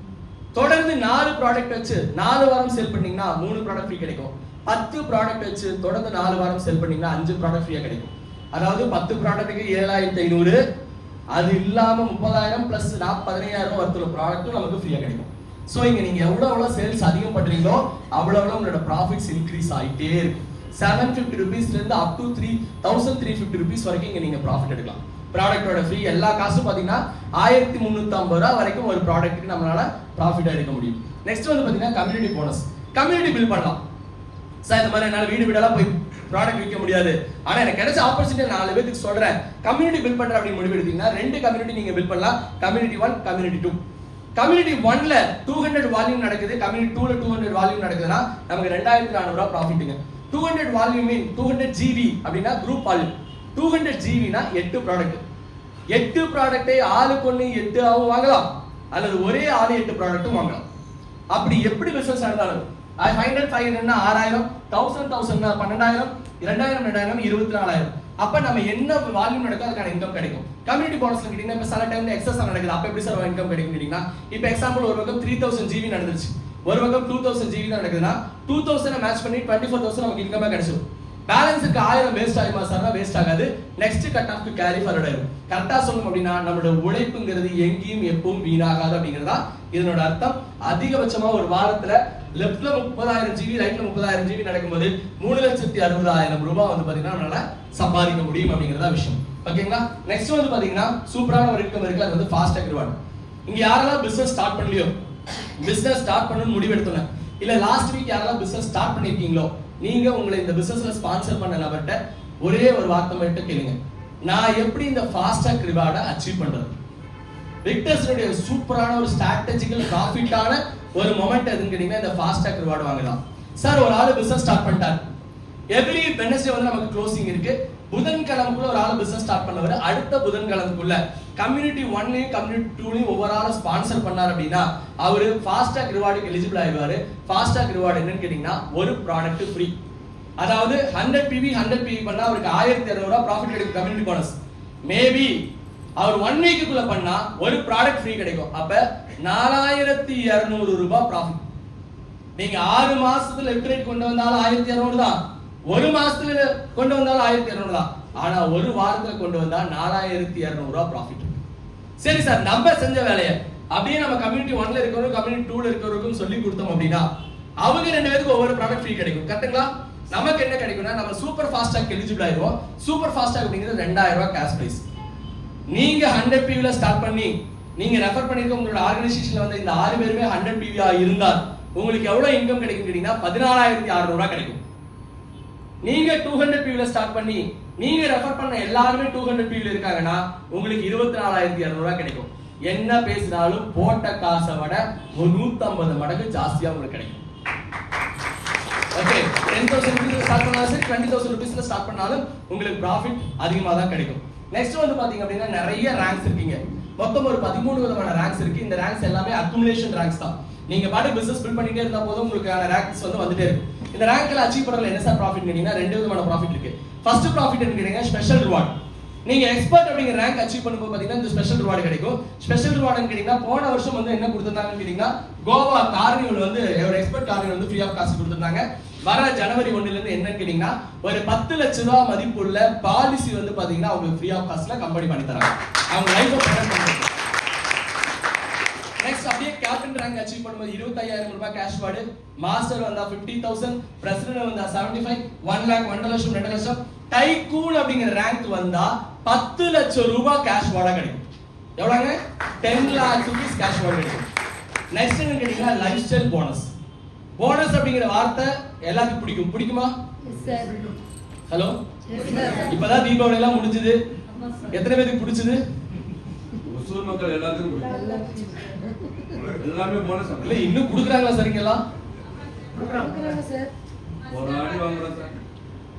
தொடர்ந்து 4 ப்ராடக்ட் வச்சு 4 வாரம் சேல் பண்ணீங்கன்னா 3 ப்ராடக்ட் ஃப்ரீ கிடைக்கும். 10 ப்ராடக்ட் வச்சு தொடர்ந்து 4 வாரம் சேல் பண்ணீங்கன்னா 5 ப்ராடக்ட் ஃப்ரீயா கிடைக்கும். அதாவது 10 ப்ராடக்ட்டுக்கு 7500, அது இல்லாம 30000 பிளஸ் 15000 வர்த்துள்ள ப்ராடக்ட்டும் நமக்கு ஃப்ரீயா கிடைக்கும். சோ இங்க நீங்க எவ்வளவு சேல்ஸ் அதிகம் பண்றீங்களோ அவ்வளவு உங்களோட ப்ராஃபிட்ஸ் இன்க்ரீஸ் ஆயிட்டே இருக்கும். 750 ரூபீஸ்ல இருந்து அப் டு 3350 ரூபீஸ் வரைக்கும் இங்க நீங்க ப்ராஃபிட் எடுக்கலாம். ப்ராடக்ட்டோட ஃப்ரீ எல்லா காசும் பாத்தீங்கன்னா 1350 ரூபாய் வரைக்கும் ஒரு ப்ராடக்ட்டுக்கு நம்மளால ப்ராஃபிட் எடுக்க முடியும். நெக்ஸ்ட் வந்து பாத்தீங்கன்னா கம்யூனிட்டி போனஸ். கம்யூனிட்டி பில்ட் பண்ணலாம். சார் இந்த மாதிரி என்னால வீடு வீடெல்லாம் போய் ப்ராடக்ட் விற்க முடியாது, ஆனா எனக்கு கிடைச்ச ஆப்பர்ச்சுனிட்டி 4 பேருக்கு சொல்றேன், கம்யூனிட்டி பில்ட் பண்ற அப்படின்னு முடிவு எடுத்தீங்கன்னா 2 கம்யூனிட்டி நீங்க பில்ட் பண்ணலாம். Community 1, community 2. கம்யூனிட்டி 1ல 200 வால்யூம் நடக்குது, கம்யூனிட்டி 2ல 200 வால்யூம் நடக்குதுன்னா நமக்கு 2400 ரூபாய் ப்ராஃபிட்டுங்க. 200 வால்யூம் மீன் 200 ஜிபி அப்படின்னா குரூப் வால்யூம். 200 ஜிபினா 8 ப்ராடக்ட். 8 ப்ராடக்ட்டை ஆளுக்கு ஒன்று 8 ஆகும் வாங்கலாம், அல்லது ஒரே ஆளு 8 ப்ராடக்ட்டும் வாங்கலாம். அப்படி எப்படி பிசினஸ் நடந்தாலும் 500 500 6000, 1000 1200 2000 24,000. அப்ப நம்ம என்ன வால்யூம் நடக்கும் அதுக்கான இன்கம் கிடைக்கும். கம்யூனிட்டி போனஸ்ல கேட்டீங்கன்னா இப்ப சில டைம்ல எக்ஸஸ் நடக்குது, அப்ப எப்படி சார் இன்கம் கிடைக்கும் கேட்டீங்கன்னா, இப்ப எக்ஸாம்பிள் ஒரு பக்கம் 3000 ஜிபி நடந்துச்சு, ஒரு பக்கம் 2000 ஜிபி தான் நடக்குதுன்னா 2000 மேட்ச் பண்ணி 24,000 நமக்கு இன்கமா கிடைச்சிடும். பேலன்ஸுக்கு 1000 வேஸ்ட் ஆகுமா சார்னா வேஸ்ட் ஆகாது. Next cut off to carry forward ஆகும். கரெக்டா சொல்லணும் அப்படின்னா நம்மளோட உழைப்புங்கிறது எங்கேயும் எப்பவும் வீணாகாது அப்படிங்கறதா இதனோட அர்த்தம். அதிகபட்சமா ஒரு வாரத்துல லெஃப்ட்ல 30,000 ஜிபி ரைட்ல 30,000 ஜிபி நடக்கும்போது 3,60,000 ரூபாய் வந்து பாத்தீங்கன்னா நம்மளால சம்பாதிக்க முடியும் அப்படிங்கறதா விஷயம். ஓகேங்களா? நெக்ஸ்ட் வந்து பாத்தீங்கன்னா சூப்பரான ஒரு இன்கம் இருக்கு, அது வந்து ஃபாஸ்ட் டாக் ரிவார்ட். இங்க யாரெல்லாம் பிசினஸ் ஸ்டார்ட் பண்ணலையோ, பிசினஸ் ஸ்டார்ட் பண்ணணும்னு முடிவு எடுத்தோம், இல்ல லாஸ்ட் வீக் யாரெல்லாம் பிசினஸ் ஸ்டார்ட் பண்ணிருக்கீங்களோ, நீங்க உங்களை இந்த பிசினஸ்ல ஸ்பான்சர் பண்ண நபர்கிட்ட ஒரே ஒரு வார்த்தை மட்டும் கேளுங்க, நான் எப்படி இந்த ஃபாஸ்ட் டாக் ரிவார்டை அச்சீவ் பண்றது? விக்டர்ஸ்னுடைய சூப்பரான ஒரு ஸ்ட்ராட்டஜிக்கல் ப்ராஃபிட்டான ஒரு மொமெண்ட் எதுன்னு கேட்டீங்கன்னா இந்த ஃபாஸ்ட் டாக் ரிவார்டு வாங்கலாம். சார் ஒரு ஆளு பிசினஸ் ஸ்டார்ட் பண்ணிட்டார், எவ்ரி வெட்னஸ்டே வந்து நமக்கு க்ளோசிங் இருக்கு, புதன்கிழமைக்குள்ள ஒரு ஆளு பிசினஸ் ஸ்டார்ட் பண்ணவர் அடுத்த புதன்கிழமைக்குள்ள கம்யூனிட்டி 1லயும் கம்யூனிட்டி 2லயும் ஒவ்வொரு ஆளும் ஸ்பான்சர் பண்ணார் அப்படின்னா அவரு ஃபாஸ்ட் டாக் ரிவார்டுக்கு எலிஜிபிள் ஆயிடுவாரு. ஃபாஸ்ட் டாக் ரிவார்டு என்னன்னு கேட்டீங்கன்னா ஒரு ப்ராடக்ட் ஃப்ரீ. அதாவது 100 PV 100 PV பண்ணா அவருக்கு 1,200 ரூபாய் ப்ராஃபிட் கிடைக்கும் கம்யூனிட்டி போனஸ். மேபி அவர் 1 வீக்குக்குள்ள பண்ணா ஒரு ப்ராடக்ட் ஃப்ரீ கிடைக்கும். அப்ப 4,200 ரூபாய் ப்ராஃபிட். நீங்க 6 மாசத்துல லிமிட் கொண்டு வந்தாலும் 1,200 தான், ஒரு மாசத்துல கொண்டு வந்தாலும் 1,200 தான், ஆனா ஒரு வாரத்துல கொண்டு வந்தா 4,200 ரூபாய் ப்ராஃபிட். சரி சார், நம்ம செஞ்ச வேலையை அப்படியே நம்ம கம்யூனிட்டி 1ல இருக்கிறவங்க கம்யூனிட்டி 2ல இருக்கிறவங்களுக்கும் சொல்லி கொடுத்தோம் அப்படின்னா அவங்க 2 பேருக்கு ஒவ்வொரு ப்ராடக்ட் ஃப்ரீ கிடைக்கும். கரெக்ட்டுங்களா? நமக்கு என்ன கிடைக்கும்னா நம்ம சூப்பர் ஃபாஸ்ட் டாக் எலிஜிபிள் ஆயிடுவோம். சூப்பர் ஃபாஸ்ட் டாக் அப்படிங்கிறது 2,000 ரூபாய் கேஷ் பிரைஸ். நீங்க 100 PV ல ஸ்டார்ட் பண்ணி நீங்க ரெஃபர் பண்ணிருக்க உங்களோட ஆர்கனைசேஷன்ல வந்து இந்த 6 பேருமே 100 PV ஆ இருந்தால் உங்களுக்கு எவ்வளவு இன்கம் கிடைக்கும் கேட்டீங்கன்னா 14,600 ரூபாய் கிடைக்கும். நீங்க 200 PV ல ஸ்டார்ட் பண்ணி நீங்க ரெஃபர் பண்ண எல்லாரும் 200 PV ல இருக்காங்கன்னா உங்களுக்கு 24,200 ரூபாய் கிடைக்கும். என்ன பேசினாலும் போட்ட காசை விட 150 மடங்கு ஜாஸ்தியா உங்களுக்கு கிடைக்கும். ஓகே, 10,000 rupees ஸ்டார்ட் பண்ணாலும் சரி 20,000 rupees ஸ்டார்ட் பண்ணாலும் உங்களுக்கு ப்ராஃபிட் அதிகமா தான் கிடைக்கும். நெக்ஸ்ட் வந்து பாத்தீங்க அப்படின்னா நிறைய ரேங்க்ஸ் இருக்குங்க. மொத்தம் ஒரு 13 விதமான ரேங்க்ஸ் இருக்கு. இந்த ரேங்க்ஸ் எல்லாமே அக்குமுலேஷன் ரேங்க்ஸ் தான். நீங்க பாட்டு பிசினஸ் பில்ட் பண்ணிட்டே இருந்தா போதும் உங்களுக்கான ரேங்க்ஸ் வந்து வந்துட்டே இருக்கும். இந்த ரேங்க்ல அச்சீவ் பண்றதுல என்ன சார் ப்ராஃபிட் கேட்டீங்கன்னா 2 விதமான ப்ராஃபிட் இருக்கு. ஃபர்ஸ்ட் ப்ராஃபிட் என்ன கேட்டீங்கன்னா ஸ்பெஷல் ரிவார்ட். நீங்க எக்ஸ்பர்ட் அப்படிங்கிற ரேங்க் அச்சீவ் பண்ணும்போது பாத்தீங்கன்னா இந்த ஸ்பெஷல் ரிவார்டு கிடைக்கும். ஸ்பெஷல் ரிவார்டுன்னு கேட்டீங்கன்னா போன வருஷம் வந்து என்ன கொடுத்திருந்தாங்கன்னு கேட்டீங்கன்னா கோவா கார்னிவல் வந்து ஒரு எக்ஸ்பர்ட் கார்னிவல் வந்து ஃப்ரீ ஆஃப் காஸ்ட் கொடுத்திருந்தாங்க. வர ஜனவரி 1ல இருந்து என்னன்னு கேட்டீங்கன்னா ஒரு 10 லட்சம் ரூபாய் மதிப்புள்ள பாலிசி வந்து பாத்தீங்கன்னா அவங்க ஃப்ரீ ஆஃப் காஸ்ட்ல கம்பெனி பண்ணி தராங்க. அவங்க லைஃப் ப்ரொடெக்ட் பண்றாங்க. நெக்ஸ்ட் அப்படியே கேப்டன் ரேங்க் அச்சீவ் பண்ணும்போது 25,000 ரூபாய் கேஷ் அவார்டு, மாஸ்டர் வந்தா 50,000, பிரசிடென்ட் வந்தா 75, 1 lakh 1 லட்சம் 2 லட்சம், டைகூன் அப்படிங்கிற ரேங்க் வந்தா 10 லட்சம் ரூபாய் கேஷ் அவார்டா கிடைக்கும். எவ்வளவுங்க? 10 lakh rupees கேஷ் அவார்டு கிடைக்கும். நெக்ஸ்ட் என்ன கேட்டீங்கன்னா லைஃப் ஸ்டைல் போனஸ். போனஸ் அப்படிங்கிற வார்த்தை எல்லாருக்கும் பிடிக்கும். பிடிக்குமா? ஹலோ, இப்பதான் தீபாவளி எல்லாம் முடிஞ்சது, எத்தனை பேருக்கு பிடிச்சது? ஒசூர் மக்கள் எல்லாத்துக்கும் எல்லாமே போனஸ் இல்ல இன்னும் குடுக்குறாங்களா சரிங்களா? குடுக்குறாங்க சார். ஒரு ஆடி வாங்குறோம் சார்.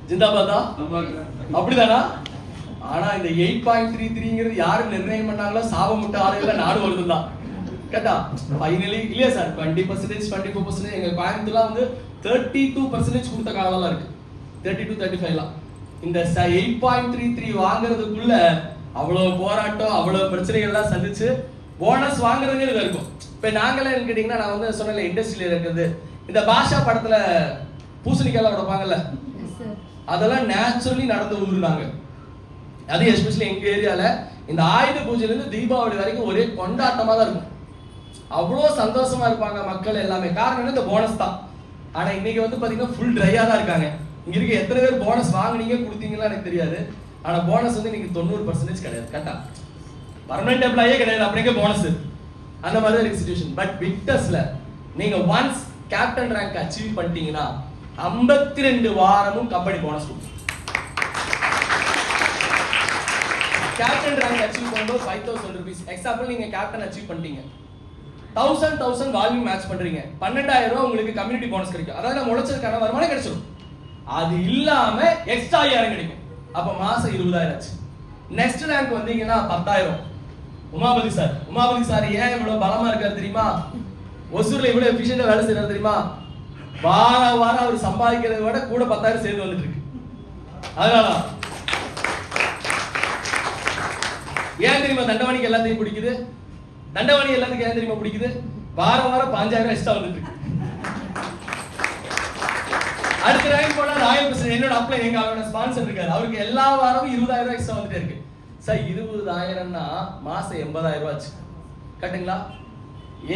ஜிந்தாபாதா? ஆமாங்க. அப்படிதானா? ஆனா இந்த 8.33ங்கிறது யாரு நிர்ணயம் பண்ணாங்களோ சாப முட்ட ஆளுகள நாடு வருதுதான். கேட்டா ஃபைனலி இல்லையா சார் 20% 24% எங்க கோயம்புத்தூர்ல வந்து 32% கொடுத்த காலம்லாம் இருக்கு. 32 35லாம் இந்த 8.33 வாங்குறதுக்குள்ள அவ்வளவு போராட்டம் அவ்வளவு பிரச்சனைகள் எல்லாம் சந்திச்சு போனஸ் வாங்குறதே இது இருக்கும். இப்ப நாங்களே கேட்டீங்கன்னா நான் வந்து சொன்னல இண்டஸ்ட்ரியில இருக்குது இந்த பாஷா படத்துல பூசணிக்காய் உடைப்பாங்கல்ல, அதெல்லாம் நேச்சுரலி நடந்து ஊருனாங்க. அது எஸ்பெஷலி எங்க ஏரியால இந்த ஆயுத பூஜையில இருந்து தீபாவளி வரைக்கும் ஒரே கொண்டாட்டமா தான் இருக்கும். அவ்வளோ சந்தோஷமா இருப்பாங்க மக்கள் எல்லாமே. காரணம் என்ன? இந்த போனஸ் தான். ஆனா இன்னைக்கு வந்து பாத்தீங்கன்னா ஃபுல் ட்ரையா தான் இருக்காங்க. இங்க இருக்க எத்தனை பேர் போனஸ் வாங்குனீங்க கொடுத்தீங்களா எனக்கு தெரியாது. ஆனா போனஸ் வந்து இன்னைக்கு 90% கிடையாது. கரெக்டா? பர்மனன்ட் எம்ப்ளாயே கிடையாது, அப்படிங்க போனஸ். அந்த மாதிரி ஒரு சிச்சுவேஷன். பட் விக்டர்ஸ்ல நீங்க ஒன்ஸ் கேப்டன் ரேங்க் அச்சீவ் பண்ணிட்டீங்கன்னா 52 வாரமும் கம்பெனி போனஸ் கொடுக்கும். கேப்டன் ரேங்க் அச்சீவ் பண்ணும்போது 5000 rupees. எக்ஸாம்பிள் நீங்க கேப்டன் அச்சீவ் பண்ணிட்டீங்க, 1000 வால்யூம் மேட்ச் பண்றீங்க, 12000 ரூபாய் உங்களுக்கு கம்யூனிட்டி போனஸ் கிடைக்கும். அதாவது நம்ம உழைச்சதுக்கான வருமானம் கிடைச்சிடும். அது இல்லாம எக்ஸ்ட்ரா 5000 கிடைக்கும். அப்ப மாசம் 20000 ஆச்சு. நெக்ஸ்ட் ரேங்க் வந்தீங்கன்னா 10000. உமாபதி சார் ஏன் இவ்வளவு பலமா இருக்காரு தெரியுமா? ஒசூர்ல இவ்வளவு எஃபிஷியன்ட்டா வேலை செய்யறாரு தெரியுமா? வாரம் அவர் சம்பாதிக்கிறத விட கூட 10000 சேர்ந்து வந்துட்டு இருக்கு. அதனால ஏன் தெரியுமா தண்டவாணிக்கு எல்லாத்தையும் பிடிக்குது? தண்டவாணி எல்லாத்துக்கும் ஏன் தெரியுமா பிடிக்குது? வாரம் 5000 எக்ஸ்ட்ரா வந்துட்டு இருக்கு. அடுத்த ரேங்க் போனா ராயல் பிரசிடென்ட் என்னோட அப்ளை எங்க அவரோட ஸ்பான்சர் இருக்காரு, அவருக்கு எல்லா வாரமும் 20000 எக்ஸ்ட்ரா வந்துட்டே இருக்கு. சார் 20000ன்னா மாசம் 80000 ரூபாய் ஆச்சு. கரெக்ட்டுங்களா?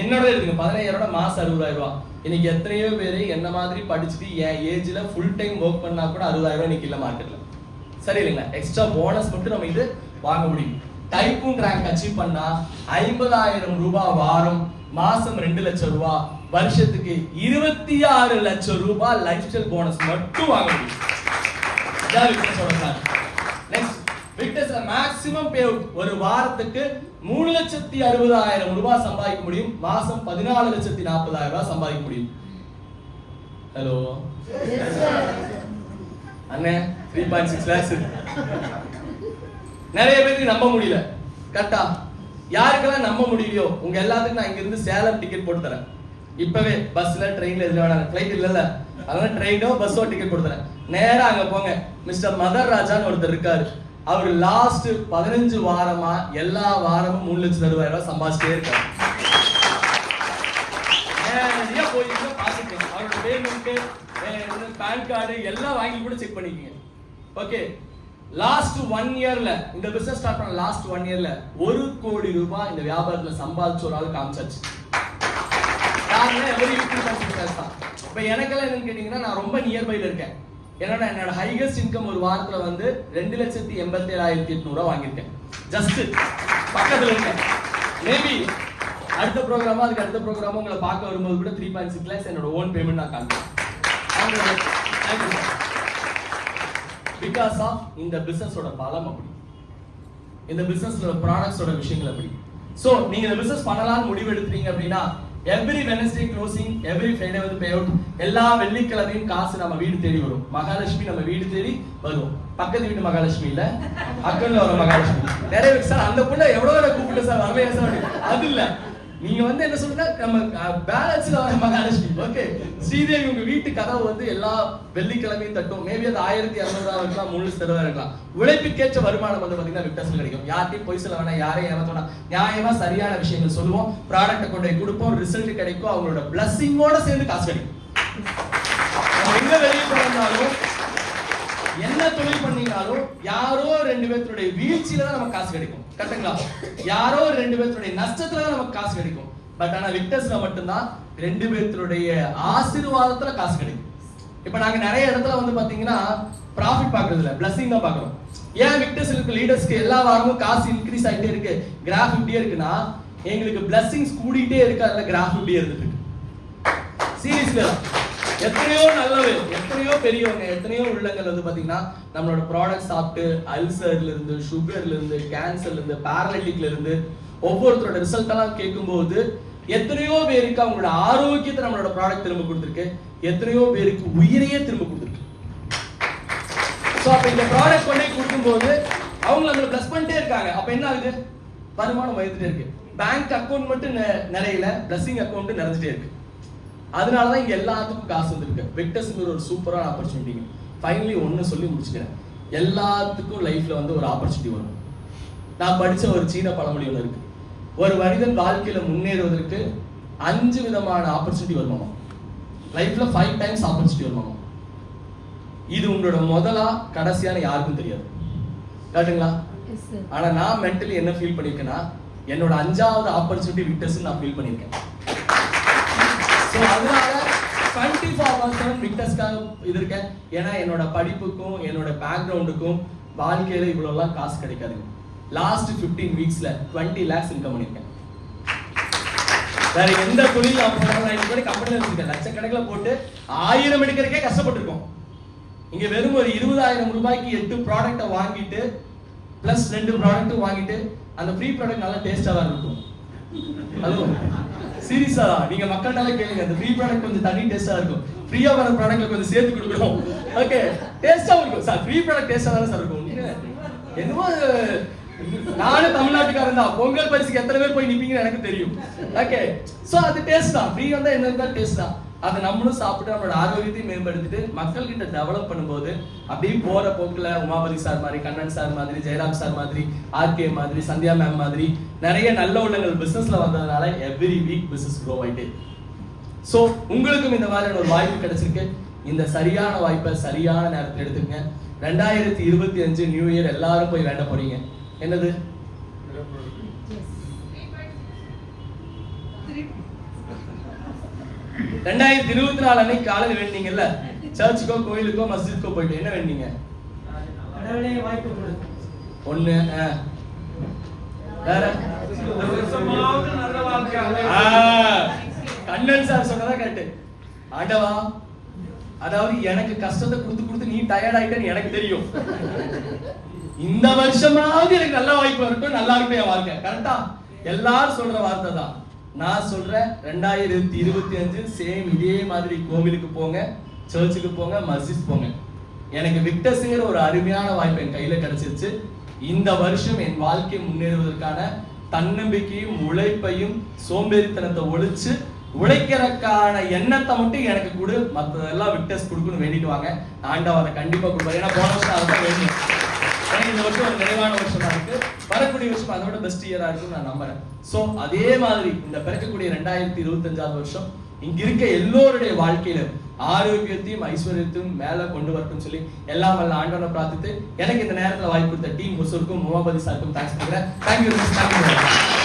என்னோட இருக்குங்க 15000 மாசம் 60000 ரூபாய். இன்னைக்கு எத்தனையோ பேர் என்ன மாதிரி படிச்சுட்டு என் ஏஜ்ல ஃபுல் டைம் ஒர்க் பண்ணா கூட 60000 ரூபாய் இன்னைக்கு இல்ல மார்க்கெட்ல. சரி இல்லைங்களா? எக்ஸ்ட்ரா போனஸ் மட்டும் நம்ம இது வாங்க முடியும். டைகூன் ரேங்க் அச்சீவ் பண்ணா 50000 ரூபாய் வாரம், மாசம் 2 லட்சம் ரூபாய், வருஷத்துக்கு 26 லட்சம் ரூபாய் லைஃப் ஸ்டைல் போனஸ் மட்டும் வாங்க முடியும். இதான் விக்டர்ஸோட பிளான். நெக்ஸ்ட் விக்டர்ஸ்ல மேக்ஸிமம் பே அவுட் ஒரு வாரத்துக்கு 3,60,000 ரூபாய் சம்பாதிக்க முடியும். மாசம் 14,40,000 ரூபாய் சம்பாதிக்க முடியும். ஹலோ அண்ணே 3.6 lakhs. நிறைய பேருக்கு நம்ப முடியல. கரெக்டா? யாருக்கெல்லாம் நம்ப முடியலையோ உங்க எல்லாத்துக்கும் நான் இங்க இருந்து சேலம் டிக்கெட் போட்டு தரேன். இப்பவே பஸ்ல ட்ரெயின்ல எதுல வேணாம், ஃளைட் இல்லல, அதனால ட்ரெயினோ பஸ்ஸோ டிக்கெட் போட்டு தரேன். நேரா அங்க போங்க. மிஸ்டர் மதர் ராஜான்னு ஒருத்தர் இருக்காரு. அவர் லாஸ்ட் 15 வாரமா எல்லா வாரமும் 3,60,000 ரூபாய் சம்பாதிச்சிட்டே இருக்காரு. நிறைய போய் பாத்துக்கங்க. அவரோட பேமெண்ட், பேன் கார்டு எல்லாம் வாங்கி கூட செக் பண்ணிக்கங்க. ஓகே, லாஸ்ட் 1 இயர்ல இந்த பிசினஸ் ஸ்டார்ட் பண்ண லாஸ்ட் 1 இயர்ல 1 கோடி ரூபாய் இந்த வியாபாரத்துல சம்பாதிச்ச ஒரு ஆள் காமிச்சாச்சு. இப்ப எனக்கெல்லாம் என்னன்னு கேட்டீங்கன்னா, நான் ரொம்ப நியர்பைல இருக்கேன். ஏன்னா என்னோட ஹையஸ்ட் இன்கம் ஒரு வாரத்துல வந்து 2,87,800 ரூபாய் வாங்கியிருக்கேன். ஜஸ்ட் பக்கத்துல இருக்கேன். மேபி அடுத்த ப்ரோக்ராமா அதுக்கு அடுத்த ப்ரோக்ராமா உங்களை பார்க்க வரும்போது கூட 3.6 lakhs என்னோட ஓன் பேமெண்ட் நான் காமிக்கிறேன். பிகாஸ் ஆஃப் இந்த பிசினஸோட பலம் அப்படி, இந்த பிசினஸோட ப்ராடக்ட்ஸோட விஷயங்கள் அப்படி. சோ நீங்க இந்த பிசினஸ் பண்ணலாம்னு முடிவு எடுத்தீங்க அப்படின்னா, every Wednesday closing, every Friday வந்து பே அவுட், எல்லா வெள்ளிக்கிழமையும் காசு நம்ம வீடு தேடி வரும். மகாலட்சுமி நம்ம வீடு தேடி வரும். பக்கத்து வீட்டு மகாலட்சுமி இல்ல, அக்கல்ல வர மகாலட்சுமி. நிறைய பேர் சார் அந்த புள்ள எவ்வளவு கூப்பிட்டு சார் வரலையா சார், அது இல்ல. நீங்க வந்து என்ன சொல்றீங்க, நம்ம பேலன்ஸ்ல வர மகாலட்சுமி. ஓகே, ஸ்ரீதேவி உங்க வீட்டு கதவு வந்து எல்லா வெள்ளிக்கிழமையும் தட்டும். மேபி அது 1,200 இருக்கலாம், 3,60,000 இருக்கலாம். உழைப்புக்கேற்ற வருமானம் வந்து பாத்தீங்கன்னா விக்டர்ஸ்ல கிடைக்கும். யார்ட்டையும் பொய் சொல்ல வேணாம், யாரையும் ஏமாத்தோனா, நியாயமா சரியான விஷயங்கள் சொல்லுவோம், ப்ராடக்ட்டை கொண்டு போய் கொடுப்போம், ரிசல்ட் கிடைக்கும், அவங்களோட பிளஸிங்கோட சேர்ந்து காசு கிடைக்கும். நம்ம எங்க வெளியே போனாலும் என்ன தொழில் பண்ணீங்கனாலும் யாரோ 2 பேருடைய வீழ்ச்சியில தான் நமக்கு காசு கிடைக்கும். கரெக்ட்டுங்களா? யாரோ 2 பேருடைய நஷ்டத்துல தான் நமக்கு காசு கிடைக்கும். பட் ஆனா விக்டர்ஸ்ல மட்டும்தான் 2 பேருடைய ஆசீர்வாதத்துல காசு கிடைக்கும். இப்ப நாங்க நிறைய இடத்துல வந்து பாத்தீங்கன்னா ப்ராஃபிட் பாக்குறது இல்ல, பிளஸிங் தான் பாக்குறோம். ஏன் விக்டர்ஸ் இருக்க லீடர்ஸ்க்கு எல்லா வாரமும் காசு இன்க்ரீஸ் ஆகிட்டே இருக்கு, கிராஃப் இப்படியே இருக்குன்னா, எங்களுக்கு பிளஸிங்ஸ் கூடிட்டே இருக்கு, அதுல கிராஃப் இப்படியே இருந்துட்டு இருக்கு. சீரியஸ்லி எத்தனையோ நல்லது, எத்தனையோ பெரியவங்க, எத்தனையோ உள்ளங்கள் வந்து பாத்தீங்கன்னா நம்மளோட ப்ராடக்ட் சாப்பிட்டு அல்சர்ல இருந்து, சுகர்ல இருந்து, கேன்சர்ல இருந்து, பேரலிட்டிக்ல இருந்து ஒவ்வொருத்தரோட ரிசல்ட் எல்லாம் கேட்கும்போது எத்தனையோ பேருக்கு அவங்களோட ஆரோக்கியத்தை நம்மளோட ப்ராடக்ட் திரும்ப கொடுத்துருக்கு, எத்தனையோ பேருக்கு உயிரையே திரும்ப கொடுத்துருக்கு. சோ அப்ப இந்த ப்ராடக்ட் கொண்டு கொடுக்கும்போது அவங்க அதுல பிளஸ் பண்ணிட்டே இருக்காங்க. அப்ப என்ன ஆகுது, வருமானம் வந்துட்டே இருக்கு. பேங்க் அக்கவுண்ட் மட்டும் நிறையல, பிளஸிங் அக்கவுண்ட் நிறைஞ்சிட்டே இருக்கு. அதனாலதான் இங்க எல்லாத்துக்கும் காசு வந்திருக்கு. விக்டர்ஸ்ங்கிற ஒரு சூப்பரான ஆப்பர்ச்சுனிட்டிங்க. ஃபைனலி ஒன்னு சொல்லி முடிச்சுக்கிறேன், எல்லாத்துக்கும் லைஃப்ல வந்து ஒரு ஆப்பர்ச்சுனிட்டி வரும். நான் படிச்ச ஒரு சீன பழமொழி ஒன்று இருக்கு, ஒரு மனிதன் வாழ்க்கையில முன்னேறுவதற்கு 5 விதமான ஆப்பர்ச்சுனிட்டி வருமாமா. லைஃப்ல 5 times ஆப்பர்ச்சுனிட்டி வருமாமா. இது உங்களோட முதலா கடைசியான யாருக்கும் தெரியாது. கரெக்ட்டுங்களா? ஆனா நான் மென்டலி என்ன ஃபீல் பண்ணிருக்கேன்னா, என்னோட 5வது ஆப்பர்ச்சுனிட்டி விக்டர்ஸ் நான் ஃபீல் பண்ணிருக்கேன். சோ அதனால 24/7 விக்டர்ஸ்க்காக இது இருக்கேன். ஏன்னா என்னோட படிப்புக்கும் என்னோட பேக்ரவுண்டுக்கும் வாழ்க்கையில இவ்வளவு எல்லாம் காசு கிடைக்காது. லாஸ்ட் 15 வீக்ஸ்ல 20 lakhs இன்கம் பண்ணிருக்கேன். வேற எந்த தொழில் நான் கம்பெனில வச்சிருக்கேன், லட்சக்கணக்கில் போட்டு 1000 எடுக்கிறதுக்கே கஷ்டப்பட்டிருக்கோம். இங்க வெறும் ஒரு 20,000 ரூபாய்க்கு 8 ப்ராடக்ட்டை வாங்கிட்டு பிளஸ் 2 ப்ராடக்ட் வாங்கிட்டு அந்த ஃப்ரீ ப்ராடக்ட் நல்லா டேஸ்டா தான் இருக்கும். அதுவும் சீரியஸா நீங்க மக்கள்கிட்ட கேளுங்க, அந்த ஃப்ரீ ப்ராடக்ட் கொஞ்சம் தனி டேஸ்டா இருக்கும். ஃப்ரீயா வர ப்ராடக்ட்ல கொஞ்சம் சேர்த்து கொடுக்கணும். ஓகே, டேஸ்டா இருக்கும் சார். ஃப்ரீ ப்ராடக்ட் டேஸ்டா தானே சார் இருக்கும். என்னமோ நானும் தமிழ்நாட்டுக்காரன் தான். பொங்கல் பரிசுக்கு எத்தனை பேர் போய் நிப்பீங்கன்னு எனக்கு தெரியும். ஓகே, சோ அது டேஸ்ட் தான். ஃப்ரீ வந்தா என்ன இருந்தாலும் டேஸ்ட் தான். அதை நம்மளும் சாப்பிட்டு நம்மளோட ஆரோக்கியத்தையும் மேம்படுத்திட்டு மக்கள் கிட்ட டெவலப் பண்ணும்போது அப்படியே போற போக்குல உமாபதி சார் மாதிரி, கண்ணன் சார் மாதிரி, ஜெயராம் சார் மாதிரி, ஆர்கே மாதிரி, சந்தியா மேம் மாதிரி நிறைய நல்ல உள்ளங்கள் பிசினஸ்ல வந்ததுனால எவ்ரி வீக் பிசினஸ் க்ரோ ஆயிட்டு. சோ உங்களுக்கும் இந்த மாதிரியான ஒரு வாய்ப்பு கிடைச்சிருக்கு. இந்த சரியான வாய்ப்பை சரியான நேரத்தில் எடுத்துக்கங்க. 2025 நியூ இயர் எல்லாரும் போய் வேண்ட போறீங்க. என்னது? 2024 அன்னைக்கு காலையில் வேண்டீங்கல்ல, சர்ச்சுக்கோ கோயிலுக்கோ மஸ்ஜித்கோ போயிட்டு என்ன வேண்டீங்க? ஒண்ணு. வேற கண்ணன் சார் சொன்னதா கேட்டு, ஆண்டவா, அதாவது எனக்கு கஷ்டத்தை கொடுத்து கொடுத்து நீ டயர்ட் ஆயிட்டேன்னு எனக்கு தெரியும். இந்த வருஷமாவது எனக்கு நல்ல வாய்ப்பு வரட்டும், நல்லா இருக்கும் என் வாழ்க்கை. கரெக்டா? எல்லாரும் சொல்ற வார்த்தை தான். நான் சொல்றேன், 2025 சேம் இதே மாதிரி கோவிலுக்கு போங்க, சர்ச்சுக்கு போங்க, மஸ்ஜித் போங்க. எனக்கு விக்டர்ஸ்ங்கிற ஒரு அருமையான வாய்ப்பு என் கையில கிடைச்சிருச்சு. இந்த வருஷம் என் வாழ்க்கை முன்னேறுவதற்கான தன்னம்பிக்கையும் உழைப்பையும் சோம்பேறித்தனத்தை ஒழிச்சு உழைக்கிறதுக்கான எண்ணத்தை மட்டும் எனக்கு கொடு, மற்றதெல்லாம் விக்டர்ஸ் கொடுக்கணும்னு வேண்டிட்டு வாங்க. ஆண்டவர் அதை கண்டிப்பா கொடுப்பாரு. ஏன்னா போன வருஷம் அதுதான் வேணும். எனக்கு இந்த வருஷம் ஒரு நிறைவான வருஷமா இருக்கு. வரக்கூடிய வருஷம் அதோட பெஸ்ட் இயரா இருக்குன்னு நான் நம்புறேன். சோ அதே மாதிரி இந்த பிறக்கக்கூடிய 2025 வருஷம் இங்க இருக்க எல்லோருடைய வாழ்க்கையில ஆரோக்கியத்தையும் ஐஸ்வர்யத்தையும் மேல கொண்டு வரட்டும் சொல்லி எல்லாம் வல்ல ஆண்டவனை பிரார்த்தித்து எனக்கு இந்த நேரத்துல வாய்ப்பு கொடுத்த டீம் ஹொசூருக்கும் உமாபதி சாருக்கும் தேங்க்ஸ் பண்றேன். தேங்க்யூ.